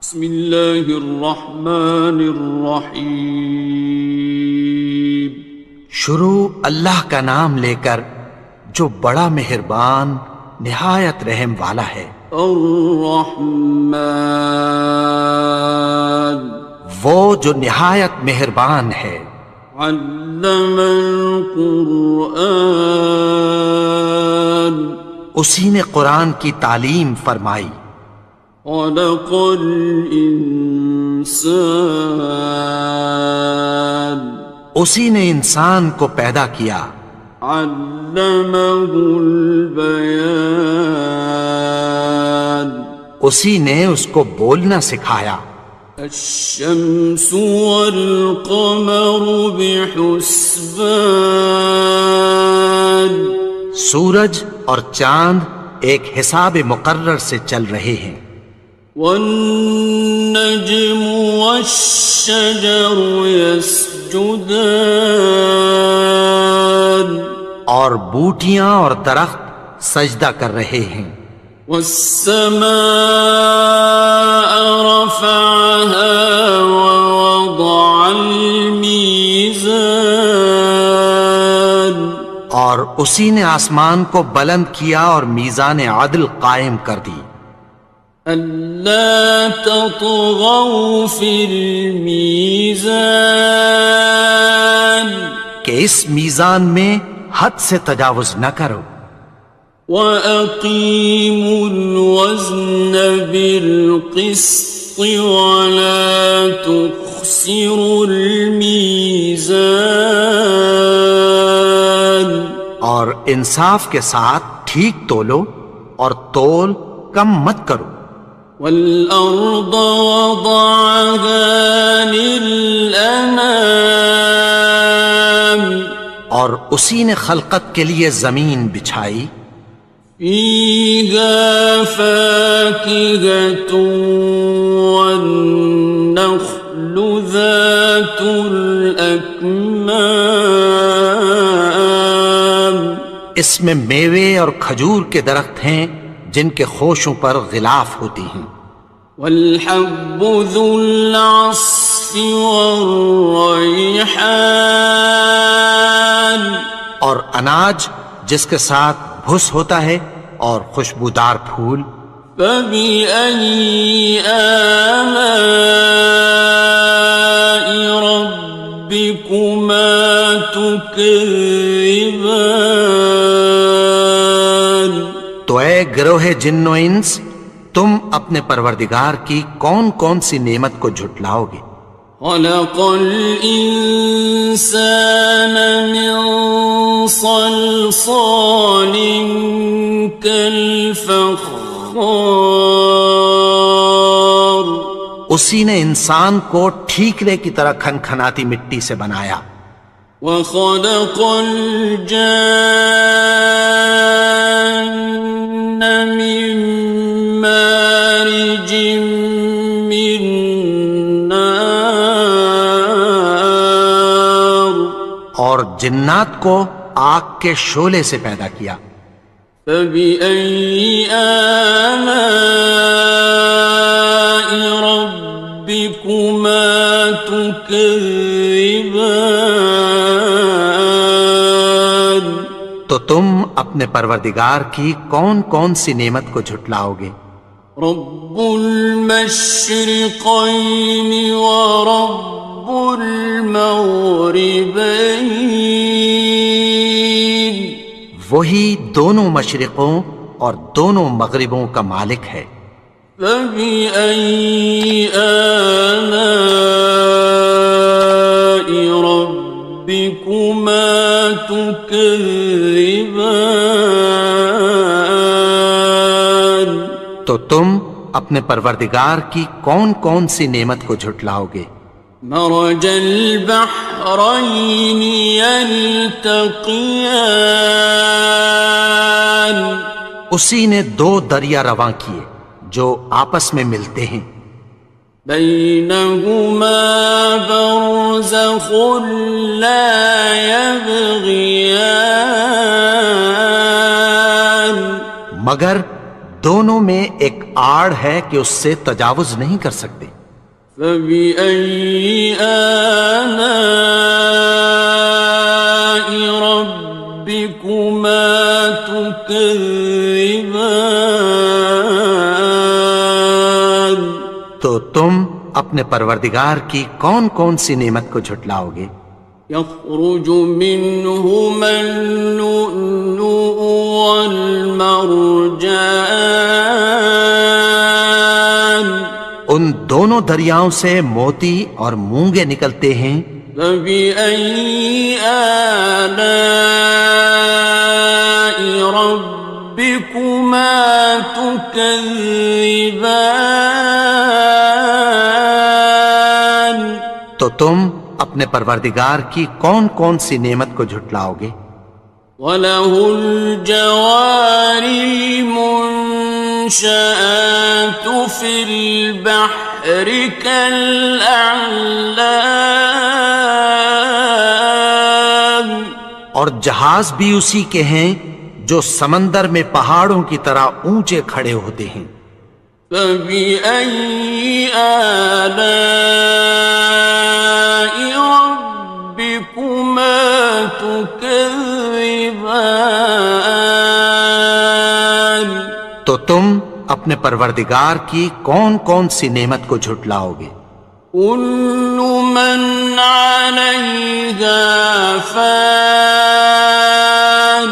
بسم اللہ الرحمن الرحیم۔ شروع اللہ کا نام لے کر جو بڑا مہربان نہایت رحم والا ہے۔ الرحمن، وہ جو نہایت مہربان ہے۔ علم القرآن، اسی نے قرآن کی تعلیم فرمائی۔ خلق الانسان، اسی نے انسان کو پیدا کیا۔ علمہ البیان، اسی نے اس کو بولنا سکھایا۔ الشمس والقمر بحسبان، سورج اور چاند ایک حساب مقرر سے چل رہے ہیں۔ والنجم والشجر يسجدان، اور بوٹیاں اور درخت سجدہ کر رہے ہیں۔ والسماء رفعها ووضع الميزان، اور اسی نے آسمان کو بلند کیا اور میزان عدل قائم کر دی۔ ألا تطغوا في الميزان، کہ اس میزان میں حد سے تجاوز نہ کرو۔ وَأَقِيمُوا الْوَزْنَ بِالْقِسْطِ وَلَا تُخْسِرُوا الْمِيزَانَ، اور انصاف کے ساتھ ٹھیک تولو اور تول کم مت کرو۔ وَالْأَرْضَ وَضَعَهَا لِلْأَنَامِ، اور اسی نے خلقت کے لیے زمین بچھائی۔ فِيهَا فَاكِهَةٌ وَالنَّخْلُ ذَاتُ الْأَكْمَامِ، اس میں میوے اور کھجور کے درخت ہیں جن کے خوشوں پر غلاف ہوتی ہیں۔ وَالْحَبُّ ذُو الْعَصْفِ وَالرَّيْحَانِ، اور اناج جس کے ساتھ بھس ہوتا ہے اور خوشبودار پھول۔ فَبِأَيِّ آلَاءِ رَبِّكُمَا تُكَذِّبَانِ، تو اے گروہ جن و انس، تم اپنے پروردگار کی کون کون سی نعمت کو جھٹلاؤ گے؟ خَلَقَ الْإِنسَانَ مِنْ صَلْصَالٍ كَالْفَخَّارِ، اسی نے انسان کو ٹھیکرے کی طرح کھنکھناتی مٹی سے بنایا۔ وَخَلَقَ الْجَانَّ مِن مَّارِجٍ مِّن نَّارٍ، اور جنات کو آگ کے شعلے سے پیدا کیا۔ فَبِأَيِّ آلَاءِ رَبِّكُمَا تُكَذِّبَانِ، تو تم اپنے پروردگار کی کون کون سی نعمت کو جھٹلاؤ گے؟ رب المشرقین ورب المغربین، وہی دونوں مشرقوں اور دونوں مغربوں کا مالک ہے۔ فَبِأَيِّ آلَاءِ رَبِّكُمَا تُكَذِّبَانِ، تو تم اپنے پروردگار کی کون کون سی نعمت کو جھٹلاؤ گے؟ مرج البحرین یلتقیان، اسی نے دو دریا رواں کیے جو آپس میں ملتے ہیں۔ بینہما برزخ لا یبغیان، مگر دونوں میں ایک آڑ ہے کہ اس سے تجاوز نہیں کر سکتے۔ فبأي آلاء ربكما تكذبان؟ تو تم اپنے پروردگار کی کون کون سی نعمت کو جھٹلاؤ گے؟ يخرج منهما اللؤلؤ والمرجان، ان دونوں دریاؤں سے موتی اور مونگے نکلتے ہیں۔ فبأي آلاء ربكما تكذبان؟ تو تم اپنے پروردگار کی کون کون سی نعمت کو جھٹلاؤ گے؟ وَلَهُ الْجَوَارِ الْمُنشَآتُ فِي الْبَحْرِ كَالْأَعْلَامِ، اور جہاز بھی اسی کے ہیں جو سمندر میں پہاڑوں کی طرح اونچے کھڑے ہوتے ہیں۔ فَبِأَيِّ آلَاءِ رَبِّكُمَا تُكَذِّبَانِ؟ تو تم اپنے پروردگار کی کون کون سی نعمت کو جھٹلاؤ گے؟ كُلُّ مَنْ عَلَيْهَا فَانٍ،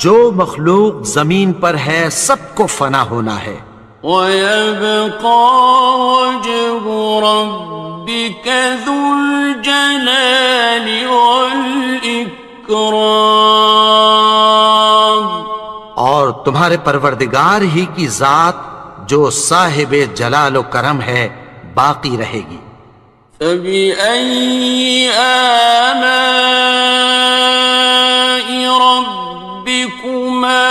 جو مخلوق زمین پر ہے سب کو فنا ہونا ہے۔ وَيَبْقَى وَجْهُ رَبِّكَ ذُو الْجَلَالِ وَالْإِكْرَامِ، اور تمہارے پروردگار ہی کی ذات جو صاحب جلال و کرم ہے باقی رہے گی۔ فَبِأَيِّ آلَاءِ رَبِّكُمَا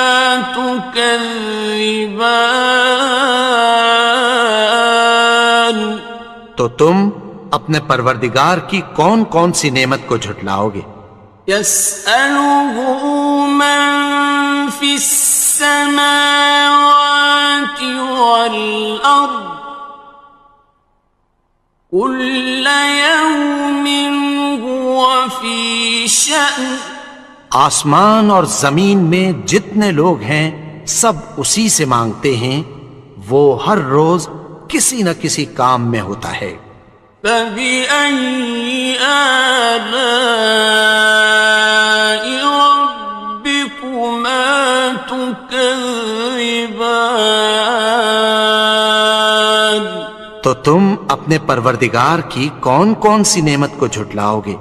تُكَذِّبَانِ؟ تو تم اپنے پروردگار کی کون کون سی نعمت کو جھٹلاؤ گے؟ يَسْأَلُهُ مَن فِي السَّمَاوَاتِ وَالْأَرْضِ كُلَّ يَوْمٍ هُوَ فِي شَأْنٍ، آسمان اور زمین میں جتنے لوگ ہیں سب اسی سے مانگتے ہیں، وہ ہر روز کسی نہ کسی کام میں ہوتا ہے۔ فَبِأَيِّ آلَاءِ رَبِّكُمَا تُكَذِّبَانِ؟ تو تم اپنے پروردگار کی کون کون سی نعمت کو جھٹلاؤ گے؟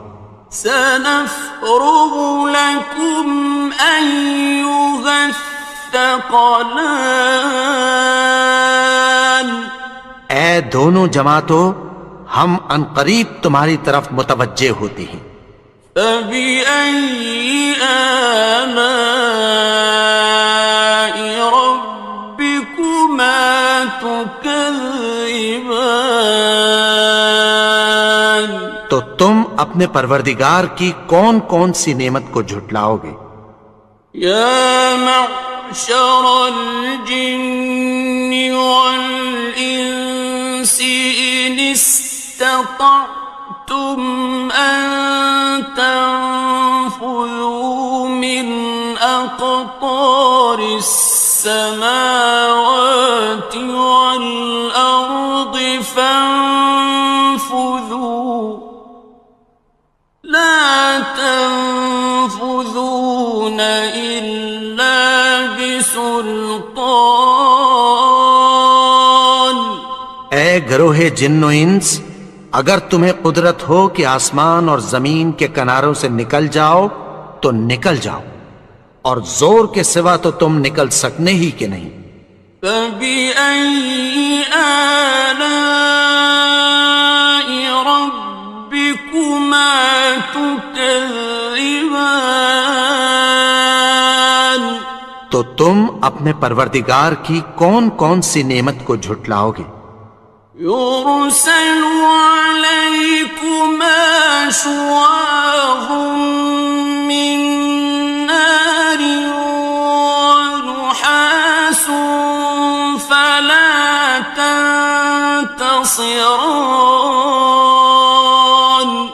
سَنَفْرُغُ لَكُمْ أَيُّهَ الثَّقَلَانِ، اے دونوں جماعتوں ہم عنقریب تمہاری طرف متوجہ ہوتے ہیں۔ فَبِأَيِّ آلَاءِ رَبِّكُمَا تُكَذِّبَانِ؟ تو تم اپنے پروردگار کی کون کون سی نعمت کو جھٹلاؤ گے؟ يَا مَعْشَرَ الْجِنِّ وَالْإِنسِ إِنِ اسْتَطَعْتُمْ أَن تَنفُذُوا مِنْ أَقْطَارِ السَّمَاوَاتِ وَالْأَرْضِ فَانفُذُوا لَا تَنفُذُونَ إِلَّا بِسُلْطَانٍ۔ اے گروہ جن و انس، اگر تمہیں قدرت ہو کہ آسمان اور زمین کے کناروں سے نکل جاؤ تو نکل جاؤ، اور زور کے سوا تو تم نکل سکنے ہی کہ نہیں۔ فَبِأَيِّ آلَاءِ رَبِّكُمَا تُكَذِّبَانِ؟ تو تم اپنے پروردگار کی کون کون سی نعمت کو جھٹلاؤ گے؟ يُرْسَلُ عَلَيْكُمَا شُوَاظٌ مِّن نَّارٍ وَنُحَاسٌ ناصران.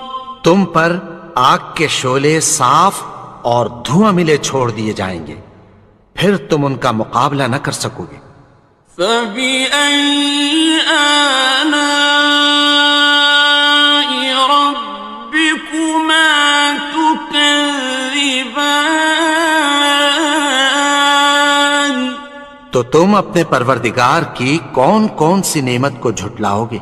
تم پر آگ کے شعلے صاف اور دھواں ملے چھوڑ دیے جائیں گے، پھر تم ان کا مقابلہ نہ کر سکو گے۔ فَبِأَيِّ آلَاءِ رَبِّكُمَا تُكَذِّبَانِ. تو تم اپنے پروردگار کی کون کون سی نعمت کو جھٹلاؤ گے؟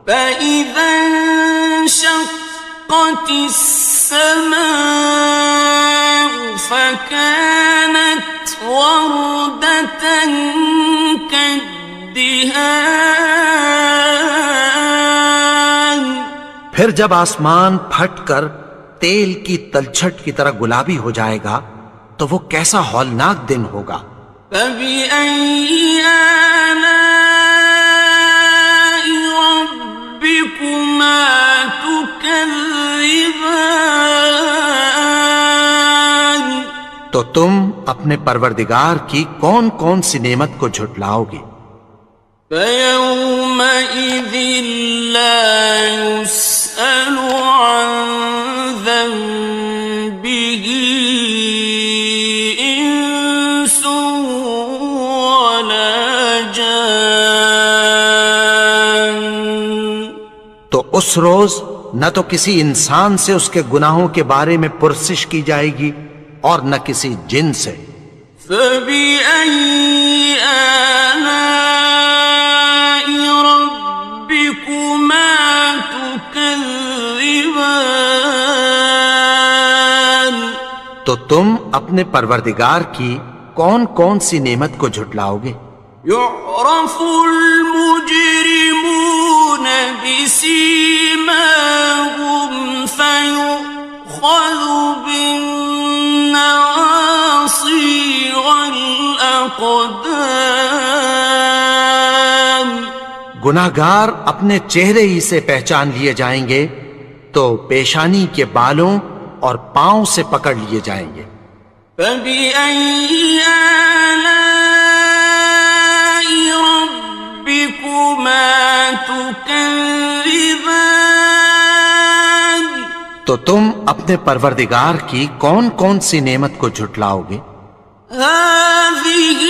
فَإِذَا انشَقَّتِ السَّمَاءُ فَكَانَتْ وَرْدَةً كَالدِّهَانِ. پھر جب آسمان پھٹ کر تیل کی تلچھٹ کی طرح گلابی ہو جائے گا تو وہ کیسا ہولناک دن ہوگا۔ فَبِأَيِّ آلَاءِ رَبِّكُمَا تُكَذِّبَانِ. تو تم اپنے پروردگار کی کون کون سی نعمت کو جھٹلاؤ گے؟ فَيَوْمَئِذٍ لَا يُسْأَلُ عَنْ ذَنبِهِ إِنسٌ وَلَا جَانٌ. تو اس روز نہ تو کسی انسان سے اس کے گناہوں کے بارے میں پرسش کی جائے گی اور نہ کسی جن سے۔ فَبِأَيِّ آلَاءِ رَبِّكُمَا تُكَذِّبَانِ. تو تم اپنے پروردگار کی کون کون سی نعمت کو جھٹلاؤ گے؟ يُعْرَفُ الْمُجْرِمُونَ بِسِيمَاهُمْ فَيُؤْخَذُ بِالنَّوَاصِي وَالْأَقْدَامِ. گناہگار اپنے چہرے ہی سے پہچان لیے جائیں گے تو پیشانی کے بالوں اور پاؤں سے پکڑ لیے جائیں گے۔ فَبِأَيِّ آلَاءِ رَبِّكُمَا تُكَذِّبَانِ. تو تم اپنے پروردگار کی کون کون سی نعمت کو جھٹلاؤ گے؟ هَٰذِهِ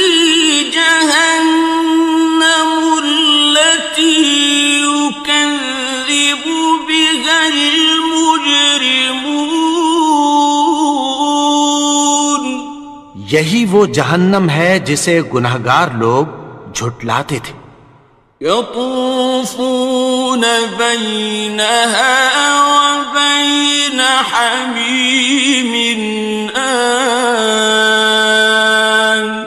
جَهَنَّمُ الَّتِي يُكَذِّبُ بِهَا الْمُجْرِمُونَ. یہی وہ جہنم ہے جسے گناہگار لوگ جھٹلاتے تھے۔ يَطُوفُونَ بَيْنَهَا وَبَيْنَ حَمِيمٍ آنٍ.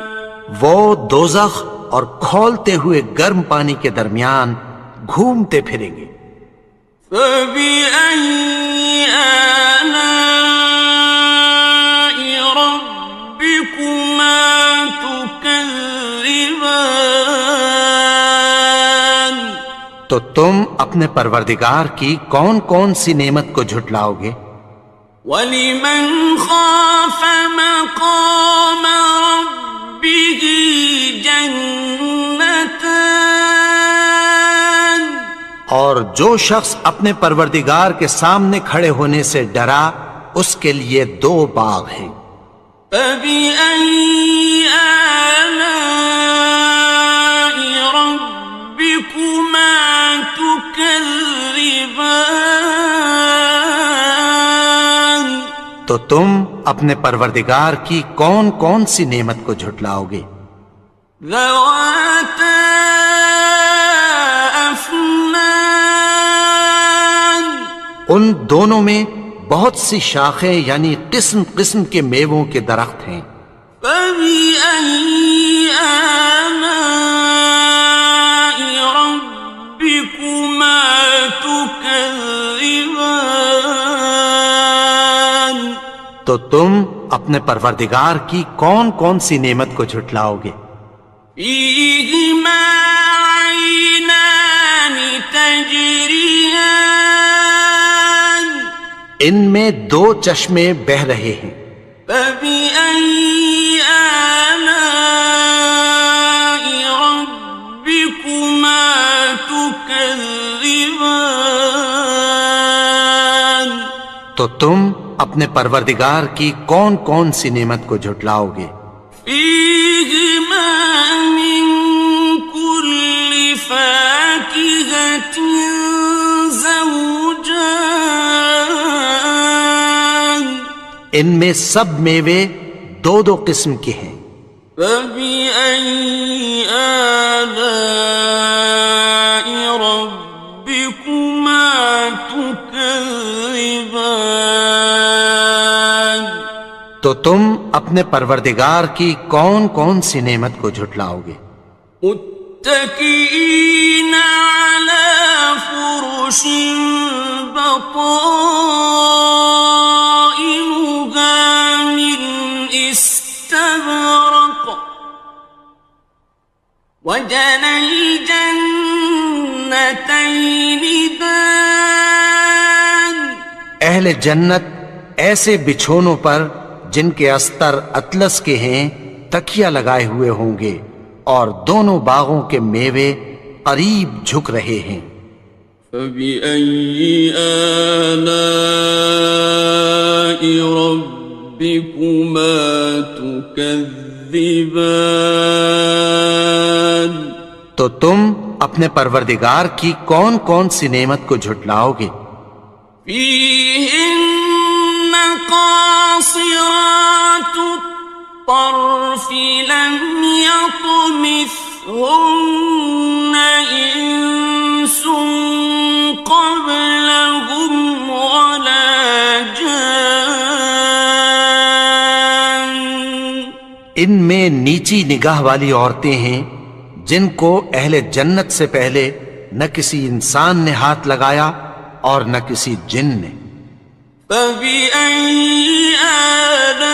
وہ دوزخ اور کھولتے ہوئے گرم پانی کے درمیان گھومتے پھریں گے۔ فَبِأَيِّ آلَاءِ رَبِّكُمَا تُكَذِّبَانِ. تو تم اپنے پروردگار کی کون کون سی نعمت کو جھٹلاؤ گے؟ وَلِمَنْ خَافَ مَقَامَ رَبِّهِ جَنَّتَانِ. اور جو شخص اپنے پروردگار کے سامنے کھڑے ہونے سے ڈرا اس کے لیے دو باغ ہیں۔ فَبِأَيِّ آلَاءِ رَبِّكُمَا تُكَذِّبَانِ. تو تم اپنے پروردگار کی کون کون سی نعمت کو جھٹلاؤ گے؟ ذَوَاتَا أَفْنَانٍ. ان دونوں میں بہت سی شاخیں یعنی قسم قسم کے میووں کے درخت ہیں۔ فَبِأَيِّ آلَاءِ رَبِّكُمَا تُكَذِّبَانِ. تو تم اپنے پروردگار کی کون کون سی نعمت کو جھٹلاؤ گے؟ فِيهِمَا عَيْنَانِ تَجْرِيَانِ. ان میں دو چشمے بہہ رہے ہیں۔ فَبِأَيِّ آلَاءِ رَبِّكُمَا تُكَذِّبَانِ. تكذبان تو تم اپنے پروردگار کی کون کون سی نعمت کو جھٹلاؤ گے؟ فيهما من كل فاكهة زوجان ان میں سب میوے دو دو قسم کے ہیں۔ فبأي آلاء ربكما تكذبان تو تم اپنے پروردگار کی کون کون سی نعمت کو جھٹلاؤ گے؟ متكئين على فرش بطائنها من استبرق وجنى الجنتين دان اہل جنت ایسے بچھونوں پر جن کے استر اطلس کے ہیں تکیہ لگائے ہوئے ہوں گے، اور دونوں باغوں کے میوے قریب جھک رہے ہیں۔ فبأي آلاء ربكما تكذبان تو تم اپنے پروردگار کی کون کون سی نعمت کو جھٹلاؤ گے؟ فيهن قاصرات الطرف لم يطمثهن إنس قبلهم ولا جان ان میں نیچی نگاہ والی عورتیں ہیں جن کو اہل جنت سے پہلے نہ کسی انسان نے ہاتھ لگایا اور نہ کسی جن نے۔ فبأي آلاء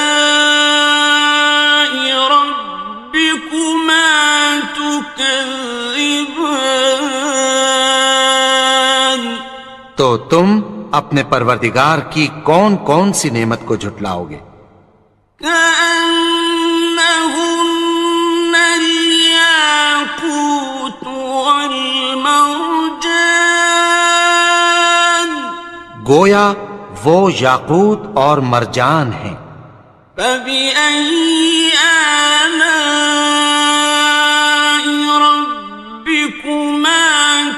ربكما تكذبان تو تم اپنے پروردگار کی کون کون سی نعمت کو جھٹلاؤ گے؟ كأنهن الياقوت والمرجان گویا وہ یاقوت اور مرجان ہیں۔ فبأي آلاء ربكما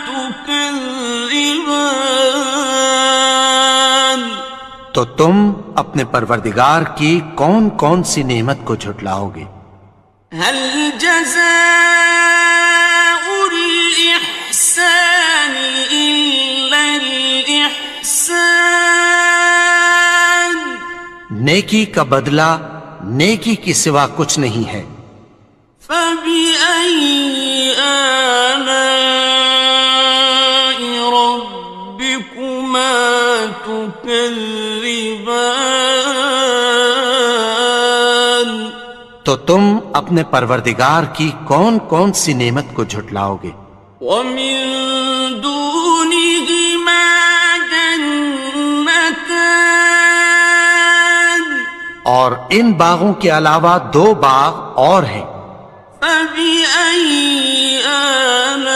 تكذبان تو تم اپنے پروردگار کی کون کون سی نعمت کو جھٹلاؤ گے؟ هل جزاء الإحسان إلا الإحسان نیکی کا بدلہ نیکی کی سوا کچھ نہیں ہے۔ فبأي آلاء ربكما تكذبان تو تم اپنے پروردگار کی کون کون سی نعمت کو جھٹلاؤ گے؟ ومن دونهما جنتان اور ان باغوں کے علاوہ دو باغ اور ہیں۔ فبأي آلاء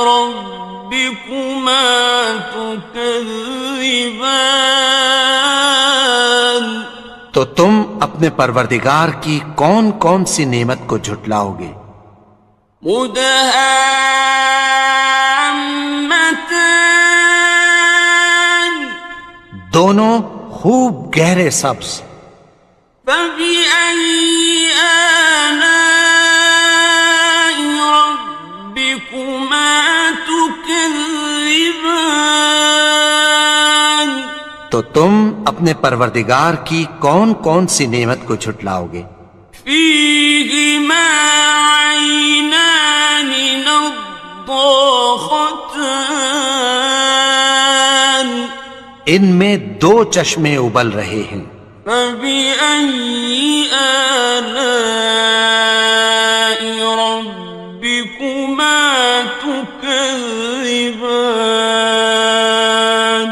ربكما تكذبان تو تم اپنے پروردگار کی کون کون سی نعمت کو جھٹلاؤ گے؟ مدهامتان دونوں خوب گہرے سبز۔ فبأي آلاء ربكما تكذبان تو تم اپنے پروردگار کی کون کون سی نعمت کو جھٹلاؤ گے؟ فيهما عينان نضاختان ان میں دو چشمے ابل رہے ہیں۔ فبأي آلاء ربكما تكذبان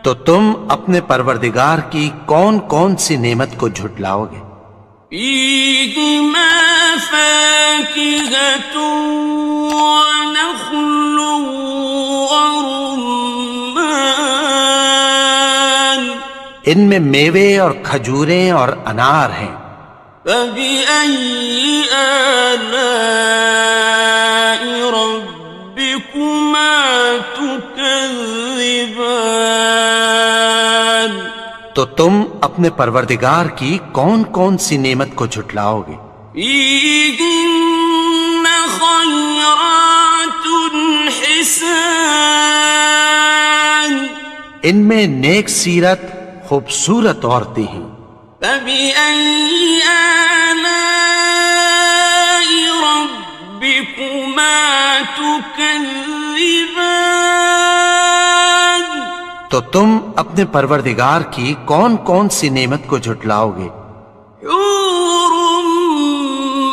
تو تم اپنے پروردگار کی کون کون سی نعمت کو جھٹلاؤ گے؟ فيهما فاكهة ونخل ورمان ان میں میوے اور کھجوریں اور انار ہیں. فبأي آلاء ربكما تكذبان تو تم اپنے پروردگار کی کون کون سی نعمت کو جھٹلاؤ گے؟ فيهن خيرات حسان ان میں نیک سیرت خوبصورت عورتیں ہیں. فبأي آلاء ربكما تكذبان تو تم اپنے پروردگار کی کون کون سی نعمت کو جھٹلاؤ گے؟ حور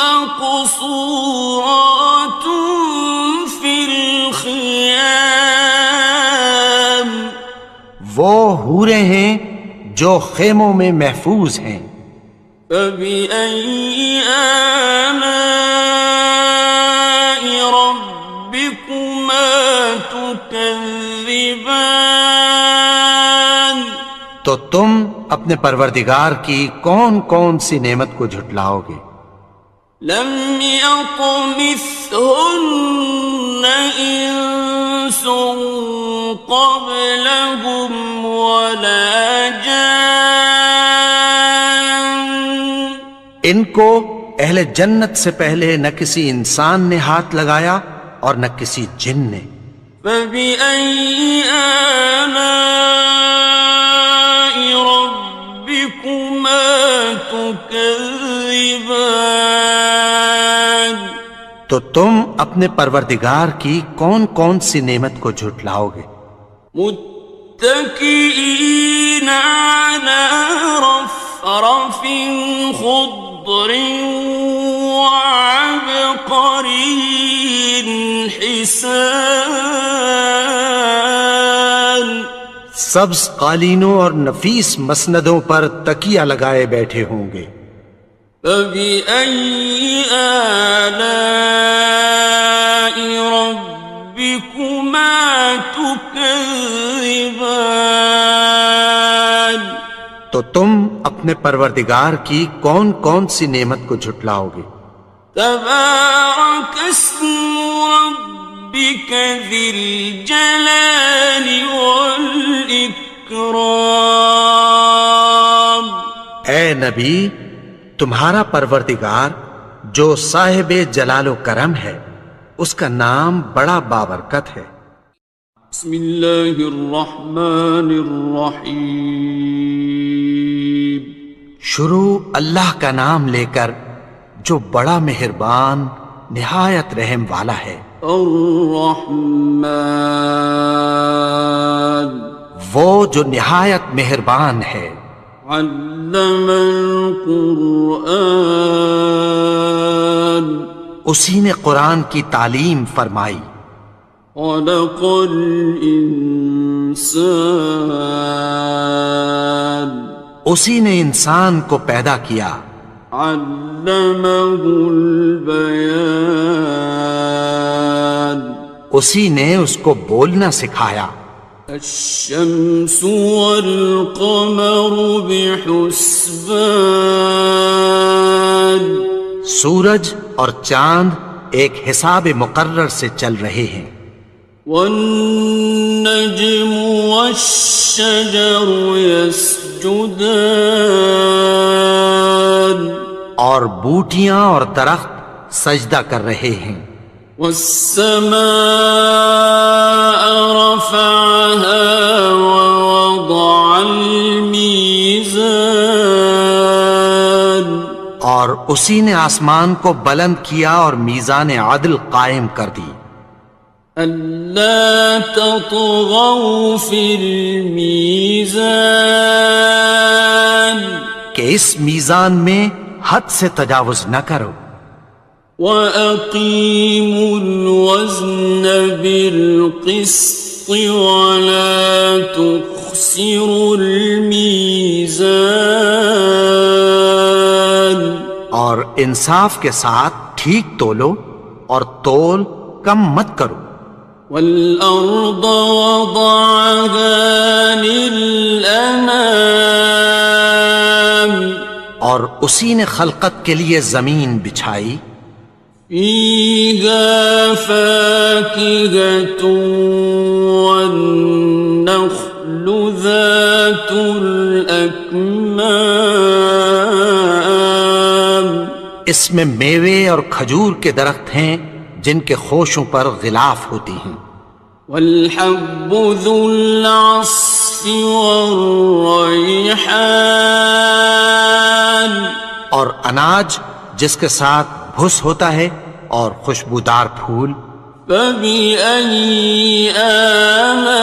مقصورات في الخيام وہ حوریں ہیں جو خیموں میں محفوظ ہیں. فبأي آلاء ربكما تكذبان تو تم اپنے پروردگار کی کون کون سی نعمت کو جھٹلاؤ گے؟ لم يطمثهن إنس قبلهم ولا جان ان کو اہل جنت سے پہلے نہ کسی انسان نے ہاتھ لگایا اور نہ کسی جن نے. فبأي آلاء ربكما تكذبان تو تم اپنے پروردگار کی کون کون سی نعمت کو جھٹلاؤ گے؟ متكئين على رفرف خضر وعبقري حسان سبز قالینوں اور نفیس مسندوں پر تکیہ لگائے بیٹھے ہوں گے. فبأي آلاء ربكما تكذبان تو تم اپنے پروردگار کی کون کون سی نعمت کو جھٹلاؤ گے؟ تبارك اسم ربك ذي الجلال والإكرام اے نبی، تمہارا پروردگار جو صاحب جلال و کرم ہے اس کا نام بڑا بابرکت ہے. بسم اللہ الرحمن الرحیم شروع اللہ کا نام لے کر جو بڑا مہربان نہایت رحم والا ہے. الرحمن وہ جو نہایت مہربان ہے. علم القرآن اسی نے قرآن کی تعلیم فرمائی. خلق الانسان اسی نے انسان کو پیدا کیا. علمہ البیان اسی نے اس کو بولنا سکھایا. الشمس والقمر بحسبان سورج اور چاند ایک حساب مقرر سے چل رہے ہیں. والنجم والشجر يسجدان اور بوٹیاں اور درخت سجدہ کر رہے ہیں. والسماء رفعها ووضع الميزان اور اسی نے آسمان کو بلند کیا اور میزان عدل قائم کر دی. ألا تطغوا في الميزان کہ اس میزان میں حد سے تجاوز نہ کرو. وَأَقِيمُوا الْوَزْنَ بِالْقِسْطِ وَلَا تُخْسِرُوا الْمِيزَانَ اور انصاف کے ساتھ ٹھیک تولو اور تول کم مت کرو. والأرض وضعها للأنام اور اسی نے خلقت کے لیے زمین بچھائی. فيها فاكهة والنخل ذات الأكمام اس میں میوے اور کھجور کے درخت ہیں جن کے خوشوں پر غلاف ہوتی ہیں. والحب ذو العصف والريحان اور اناج جس کے ساتھ بھس ہوتا ہے اور خوشبودار پھول. فبأي آلاء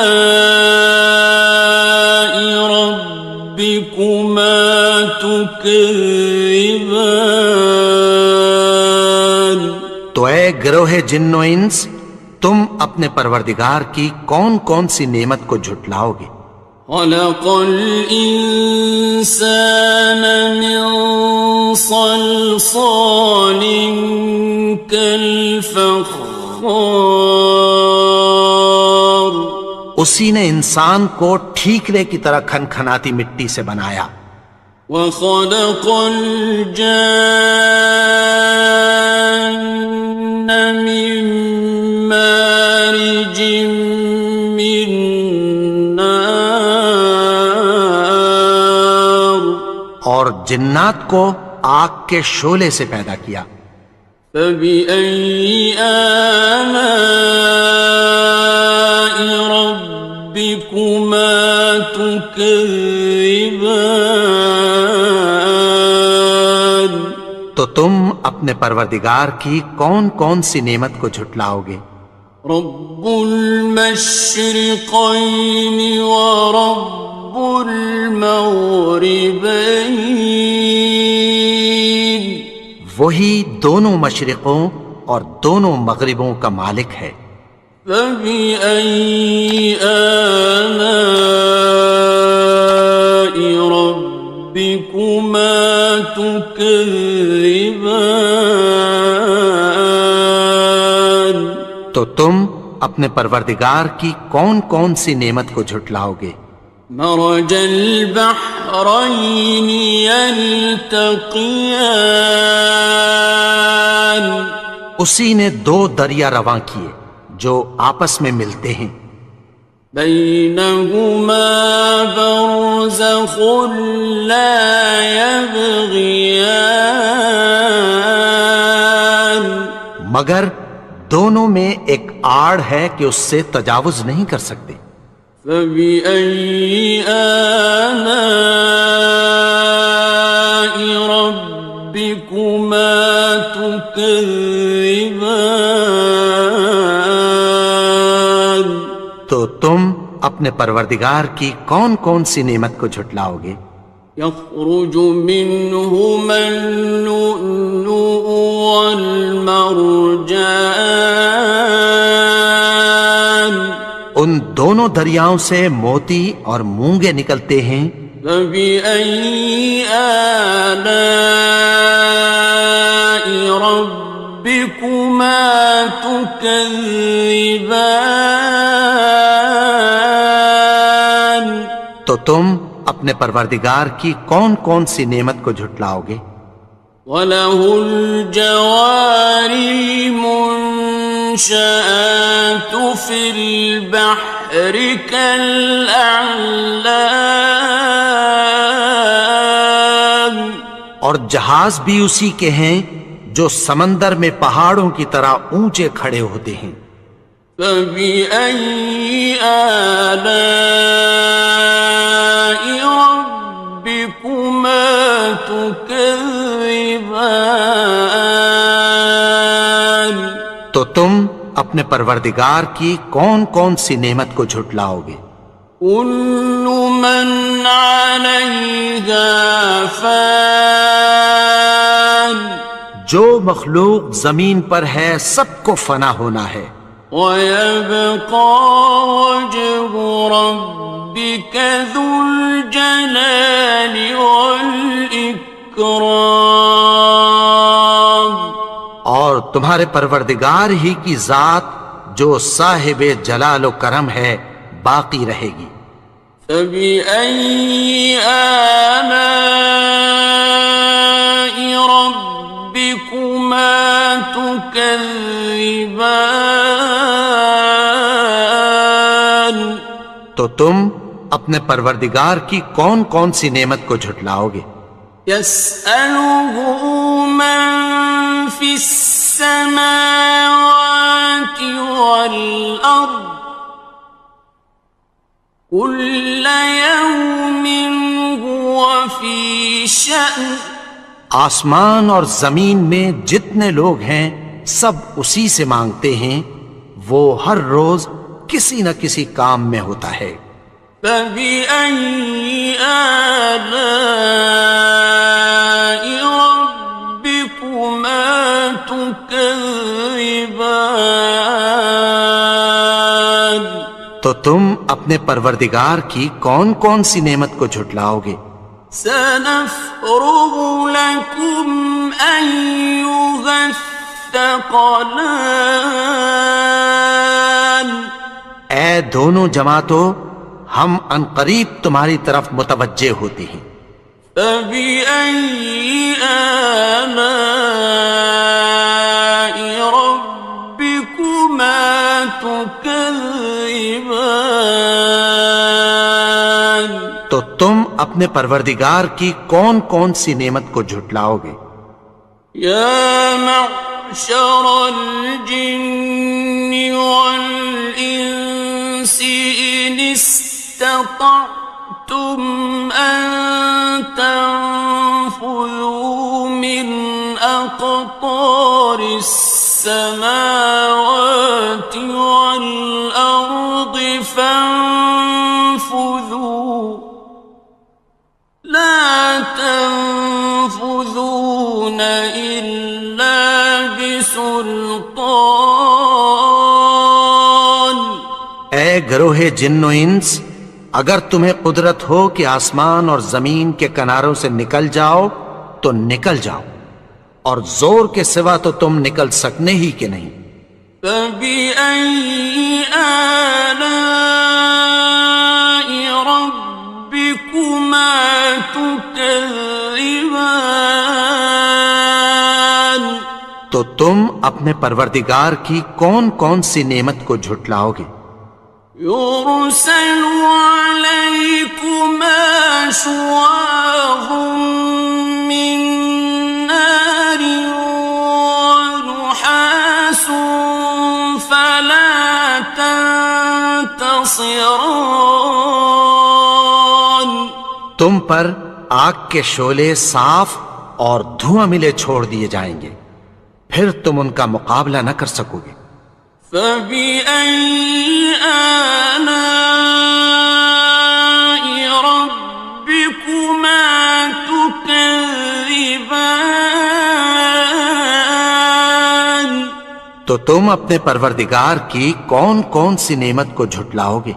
ربكما تكذبان تو اے گروہ جن و انس، تم اپنے پروردگار کی کون کون سی نعمت کو جھٹلاؤ گے؟ خلق الإنسان من صلصال كالفخار اسی نے انسان کو ٹھیکرے کی طرح کھنکھناتی مٹی سے بنایا. وخلق الجان من مارج من نار اور جنات کو آگ کے شعلے سے پیدا کیا. فبأي آلاء ربكما تكذبان تو تم اپنے پروردگار کی کون کون سی نعمت کو جھٹلاؤ گے؟ رب المشرقين ورب المغربين وہی دونوں مشرقوں اور دونوں مغربوں کا مالک ہے. فبأي آلاء ربكما تكذبان تو تم اپنے پروردگار کی کون کون سی نعمت کو جھٹلاؤ گے؟ مرج البحرين يلتقيان اسی نے دو دریا رواں کیے جو آپس میں ملتے ہیں. بينهما برزخ لا يبغيان مگر دونوں میں ایک آڑ ہے کہ اس سے تجاوز نہیں کر سکتے. فبأي آلاء ربكما تكذبان تو تم اپنے پروردگار کی کون کون سی نعمت کو جھٹلاؤ گے؟ يخرج منهما اللؤلؤ والمرجان ان دونوں دریاؤں سے موتی اور مونگے نکلتے ہیں. فبأي آلاء ربكما تكذبان تو تم اپنے پروردگار کی کون کون سی نعمت کو جھٹلاؤ گے؟ وَلَهُ الْجَوَارِ الْمُنشَآتُ فِي الْبَحْرِ كَالْأَعْلَامِ اور جہاز بھی اسی کے ہیں جو سمندر میں پہاڑوں کی طرح اونچے کھڑے ہوتے ہیں. فَبِأَيِّ آلَاءِ رَبِّكُمَا تُكَذِّبَانِ تو تم اپنے پروردگار کی کون کون سی نعمت کو جھٹلاؤ گے؟ كُلُّ مَنْ عَلَيْهَا فَانٍ جو مخلوق زمین پر ہے سب کو فنا ہونا ہے. وَيَبْقَى وَجْهُ رَبِّكَ ذُو الْجَلَالِ وَالْإِكْرَامِ تمہارے پروردگار ہی کی ذات جو صاحب جلال و کرم ہے باقی رہے گی۔ فَبِأَيِّ آلَاءِ رَبِّكُمَا تُكَذِّبَانِ تو تم اپنے پروردگار کی کون کون سی نعمت کو جھٹلاؤ گے؟ يَسْأَلُهُ مَن فِي السَّمَاوَاتِ وَالْأَرْضِ كُلَّ يَوْمٍ هُوَ فِي شَأْنٍ۔ آسمان اور زمین میں جتنے لوگ ہیں سب اسی سے مانگتے ہیں، وہ ہر روز کسی نہ کسی کام میں ہوتا ہے۔ فَبِأَيِّ آلَاءِ رَبِّكُمَا تُكَذِّبَانِ تو تم اپنے پروردگار کی کون کون سی نعمت کو جھٹلاؤ گے؟ سَنَفْرُغُ لَكُمْ أَيُّهَ الثَّقَلَانِ۔ اے دونوں جماعتوں، ہم عنقریب تمہاری طرف متوجہ ہوتے ہیں۔ فَبِأَيِّ آلَاءِ رَبِّكُمَا تُكَذِّبَانِ تو تم اپنے پروردگار کی کون کون سی نعمت کو جھٹلاؤ گے؟ يَا مَعْشَرَ الْجِنِّ وَالْإِنسِ إِنِ اسْتَطَعْتُمْ أَن تَنفُذُوا مِنْ أَقْطَارِ السَّمَاوَاتِ وَالْأَرْضِ فَانفُذُوا لَا تَنفُذُونَ إِلَّا بِسُلْطَانٍ۔ اے گروہ جن و انس، اگر تمہیں قدرت ہو کہ آسمان اور زمین کے کناروں سے نکل جاؤ تو نکل جاؤ، اور زور کے سوا تو تم نکل سکنے ہی کہ نہیں۔ فَبِأَيِّ آلَاءِ رَبِّكُمَا تُكَذِّبَانِ تو تم اپنے پروردگار کی کون کون سی نعمت کو جھٹلاؤ گے؟ يُرْسَلُ عَلَيْكُمَا شُوَاظٌ مِّن نَّارٍ وَنُحَاسٌ فَلَا تَنتَصِرَانِ۔ تم پر آگ کے شعلے صاف اور دھواں ملے چھوڑ دیے جائیں گے، پھر تم ان کا مقابلہ نہ کر سکو گے۔ فَبِأَيِّ آلَاءِ رَبِّكُمَا تُكَذِّبَانِ تو تم اپنے پروردگار کی کون کون سی نعمت کو جھٹلاؤ گے؟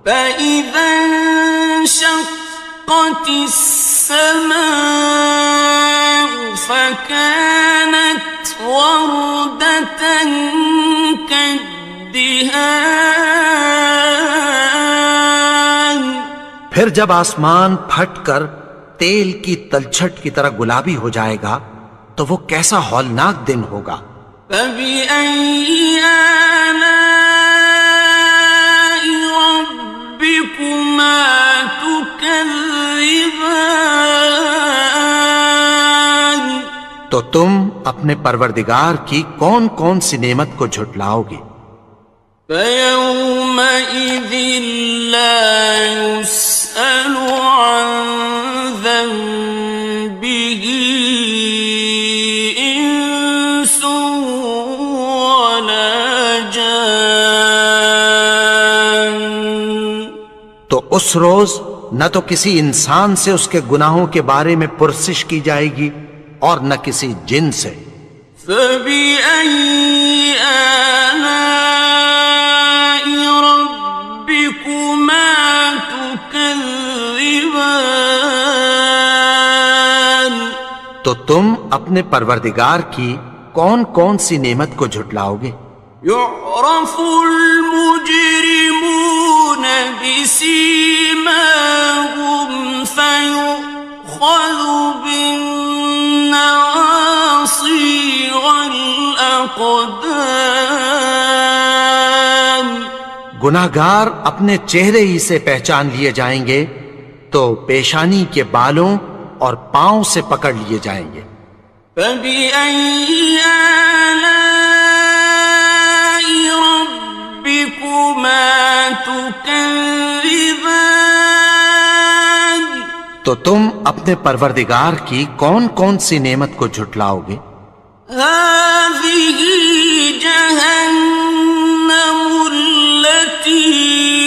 فَإِذَا انشَقَّتِ السَّمَاءُ فَكَانَتْ وَرْدَةً كَالدِّهَانِ۔ پھر جب آسمان پھٹ کر تیل کی تلچھٹ کی طرح گلابی ہو جائے گا تو وہ کیسا ہولناک دن ہوگا۔ فَبِأَيِّ آلَاءِ رَبِّكُمَا تُكَذِّبَانِ تو تم اپنے پروردگار کی کون کون سی نعمت کو جھٹلاؤ گے؟ فَيَوْمَئِذٍ لَا يُسْأَلُ عَن ذَنبِهِ إِنسٌ وَلَا جَانٌّ۔ تو اس روز نہ تو کسی انسان سے اس کے گناہوں کے بارے میں پرسش کی جائے گی اور نہ کسی جن سے۔ فَبِأَيِّ آلَاءِ رَبِّكُمَا تُكَذِّبَانِ تو تم اپنے پروردگار کی کون کون سی نعمت کو جھٹلاؤ گے؟ يعرف المجرمون بسيماهم فيؤخذ بالنواصي والأقدام گناہگار اپنے چہرے ہی سے پہچان لیے جائیں گے تو پیشانی کے بالوں اور پاؤں سے پکڑ لیے جائیں گے۔ فَبِأَيِّ آلَاءِ رَبِّكُمَا تُكَذِّبَانِ تو تم اپنے پروردگار کی کون کون سی نعمت کو جھٹلاؤ گے؟ هَٰذِهِ جَهَنَّمُ الَّتِي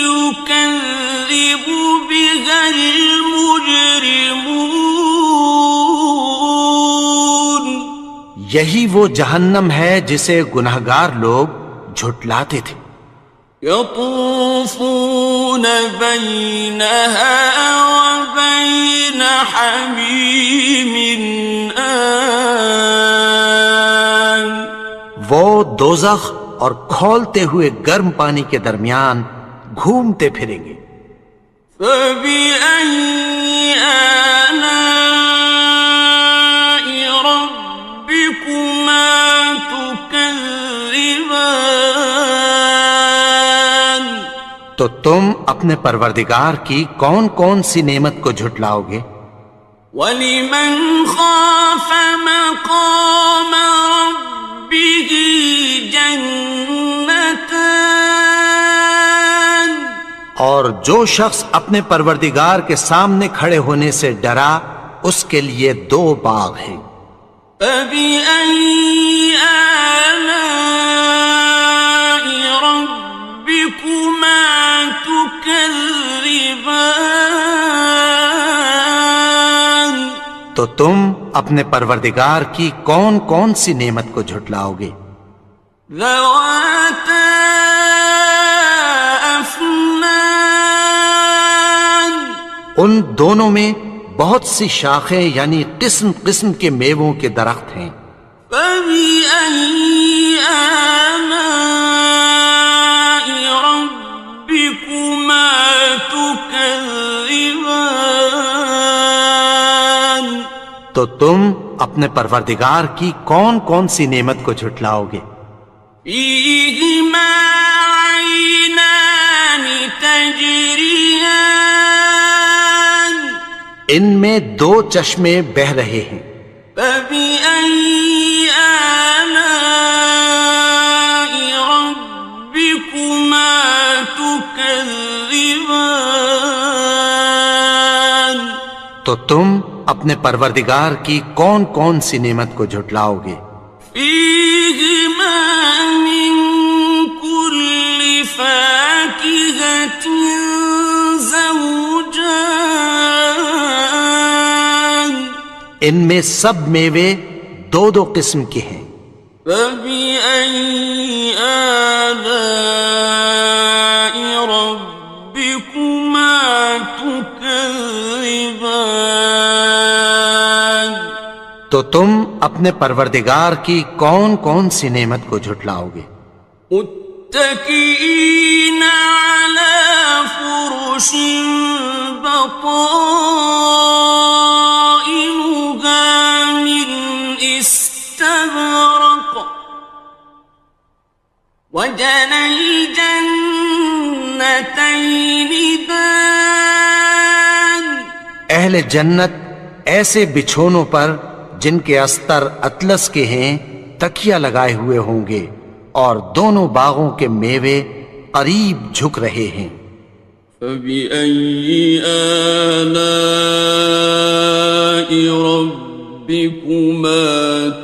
يُكَذِّبُ بِهَا الْمُجْرِمُونَ یہی وہ جہنم ہے جسے گناہگار لوگ جھٹلاتے تھے۔ يطوفون بينها وبين حميم آن وہ دوزخ اور کھولتے ہوئے گرم پانی کے درمیان گھومتے پھریں گے۔ فبأي آلاء ربكما تكذبان تو تم اپنے پروردگار کی کون کون سی نعمت کو جھٹلاؤ گے؟ وَلِمَنْ خَافَ مَقَامَ رَبِّهِ جَنَّتَانِ اور جو شخص اپنے پروردگار کے سامنے کھڑے ہونے سے ڈرا اس کے لیے دو باغ ہیں۔ فَبِأَيِّ آلَاءِ رَبِّكُمَا تُكَذِّبَانِ تو تم اپنے پروردگار کی کون کون سی نعمت کو جھٹلاؤ گے؟ ذَوَاتَا أَفْنَانٍ ان دونوں میں بہت سی شاخیں یعنی قسم قسم کے میووں کے درخت ہیں۔ فَبِأَيِّ آلَاءِ رَبِّكُمَا تُكَذِّبَانِ تو تم اپنے پروردگار کی کون کون سی نعمت کو جھٹلاؤ گے؟ فِيهِمَا عَيْنَانِ تَجْرِيَانِ ان میں دو چشمے بہہ رہے ہیں۔ فَبِأَيِّ آلَاءِ رَبِّكُمَا تُكَذِّبَانِ تو تم اپنے پروردگار کی کون کون سی نعمت کو جھٹلاؤ گے؟ فِيهِمَا مِن كُلِّ فَاكِهَةٍ زَوْجَانِ ان میں سب میوے دو دو قسم کے ہیں۔ فَبِأَيِّ آلَاءِ رَبِّكُمَا تُكَذِّبَانِ تو تم اپنے پروردگار کی کون کون سی نعمت کو جھٹلاؤ گے؟ متكئين على فرش بطائنها من استبرق وجنى الجنتين دان اہل جنت ایسے بچھونوں پر جن کے استر اطلس کے ہیں تکیہ لگائے ہوئے ہوں گے اور دونوں باغوں کے میوے قریب جھک رہے ہیں۔ فَبِأَيِّ آلَاءِ رَبِّكُمَا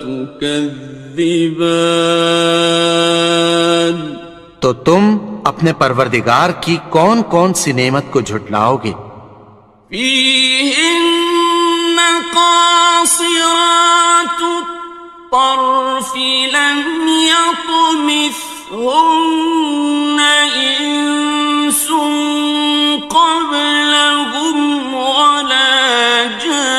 تُكَذِّبَانِ تو تم اپنے پروردگار کی کون کون سی نعمت کو جھٹلاؤ گے؟ فِيهِنَّ قَاصِرَاتُ الطَّرْفِ لَمْ يَطْمِثْهُنَّ إِنسٌ قَبْلَهُمْ وَلَا جَانٌّ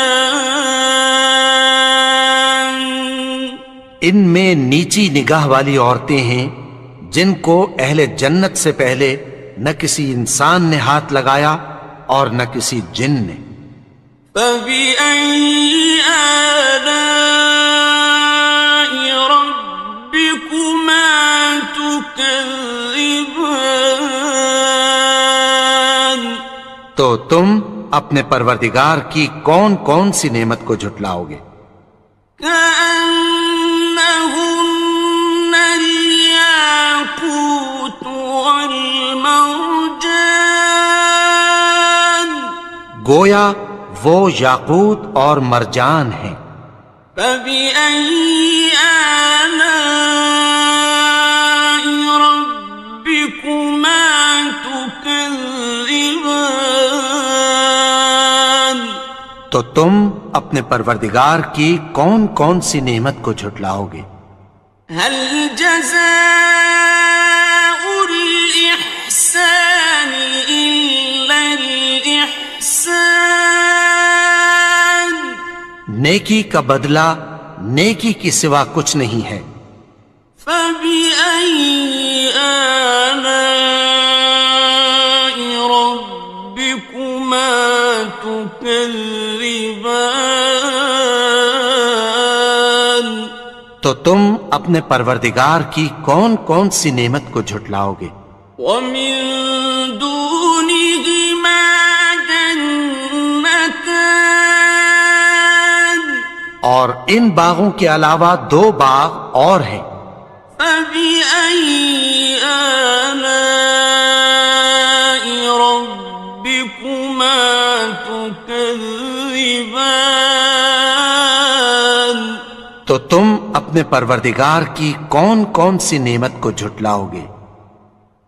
ان میں نیچی نگاہ والی عورتیں ہیں جن کو اہل جنت سے پہلے نہ کسی انسان نے ہاتھ لگایا اور نہ کسی جن نے. فَبِأَيِّ آلَاءِ رَبِّكُمَا تُكَذِّبَانِ تو تم اپنے پروردگار کی کون کون سی نعمت کو جھٹلاؤ گے؟ كأنهن الياقوت والمرجان گویا وہ یاقوت اور مرجان ہیں. فبأي آلاء ربكما تكذبان تو تم اپنے پروردگار کی کون کون سی نعمت کو جھٹلاؤ گے؟ هل جزاء الإحسان إلا الإحسان نیکی کا بدلہ نیکی کی سوا کچھ نہیں ہے. فبأي آلاء ربكما تكذبان تو تم اپنے پروردگار کی کون کون سی نعمت کو جھٹلاؤ گے؟ ومن دونهما جنتان اور ان باغوں کے علاوہ دو باغ اور ہیں. فبأي آلاء ربكما تكذبان تو تم اپنے پروردگار کی کون کون سی نعمت کو جھٹلاؤ گے؟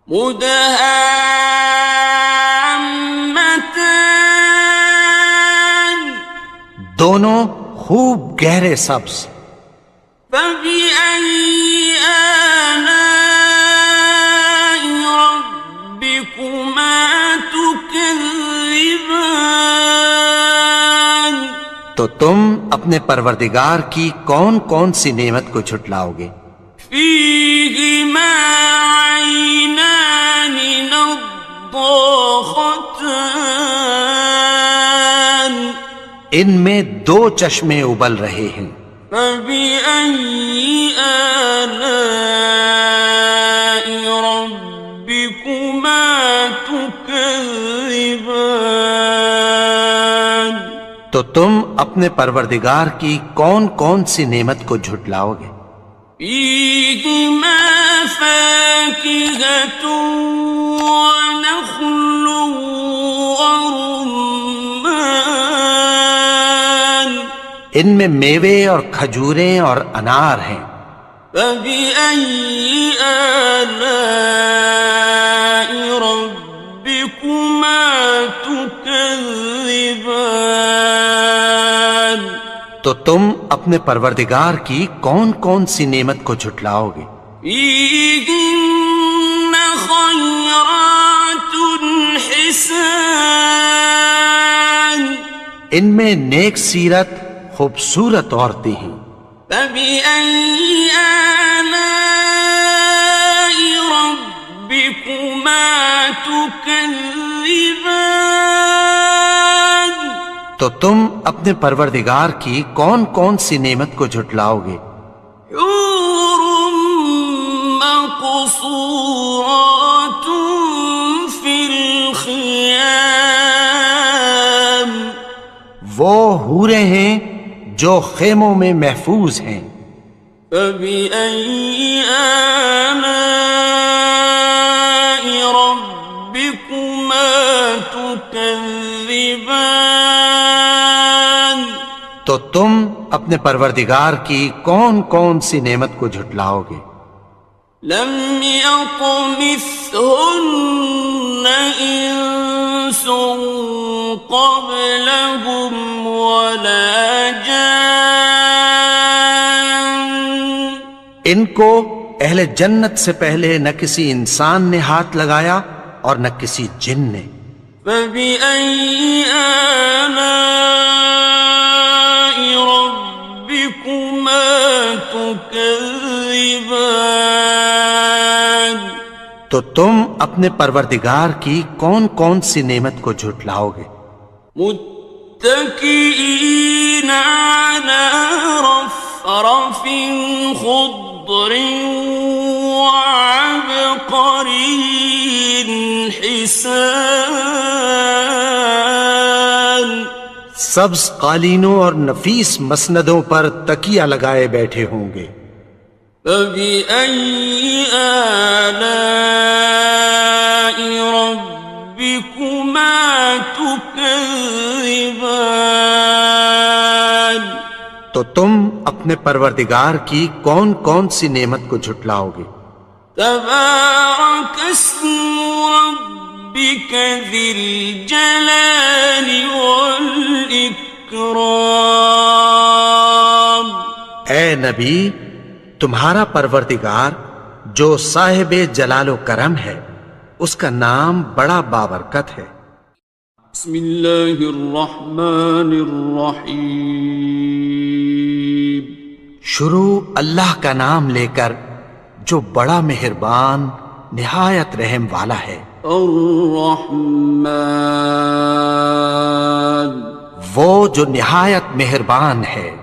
مدهامتان دونوں خوب گہرے سبز. فبأي آلاء ربكما تكذبان تو تم اپنے پروردگار کی کون کون سی نعمت کو جھٹلاؤ گے؟ فيهما عينان نضاختان ان میں دو چشمے ابل رہے ہیں. فبأي آلاء ربكما تكذبان تو تم اپنے پروردگار کی کون کون سی نعمت کو جھٹلاؤ گے؟ فيهما فاكهة ونخل ورمان ان میں میوے اور کھجوریں اور انار ہیں. فبأي آلاء ربكما تكذبان تو تم اپنے پروردگار کی کون کون سی نعمت کو جھٹلاؤ گے؟ فيهن خيرات حسان ان میں نیک سیرت خوبصورت عورتیں ہیں. فبأي آلاء ربكما تكذبان تو تم اپنے پروردگار کی کون کون سی نعمت کو جھٹلاؤ گے؟ حور مقصورات في الخيام وہ حوریں ہیں جو خیموں میں محفوظ ہیں. فبأي آلاء ربكما تكذبان تو تم اپنے پروردگار کی کون کون سی نعمت کو جھٹلاؤ گے؟ لم يطمثهن إنس قبلهم ولا جان ان کو اہل جنت سے پہلے نہ کسی انسان نے ہاتھ لگایا اور نہ کسی جن نے. فبأي آلاء ربكما تكذبان تكذبان تو تم اپنے پروردگار کی کون کون سی نعمت کو جھٹلاؤ گے؟ متكئين على رفرف خضر وعبقري حسان سبز قالینوں اور نفیس مسندوں پر تکیہ لگائے بیٹھے ہوں گے۔ فبأي آلاء ربكما تكذبان تو تم اپنے پروردگار کی کون کون سی نعمت کو جھٹلاؤ گے؟ تبارك اسم ربك ذي الجلال والإكرام اے نبی، تمہارا پروردگار جو صاحب جلال و کرم ہے، اس کا نام بڑا بابرکت ہے۔ بسم اللہ الرحمن الرحیم شروع اللہ کا نام لے کر جو بڑا مہربان نہایت رحم والا ہے۔ الرحمن وہ جو نہایت مہربان ہے۔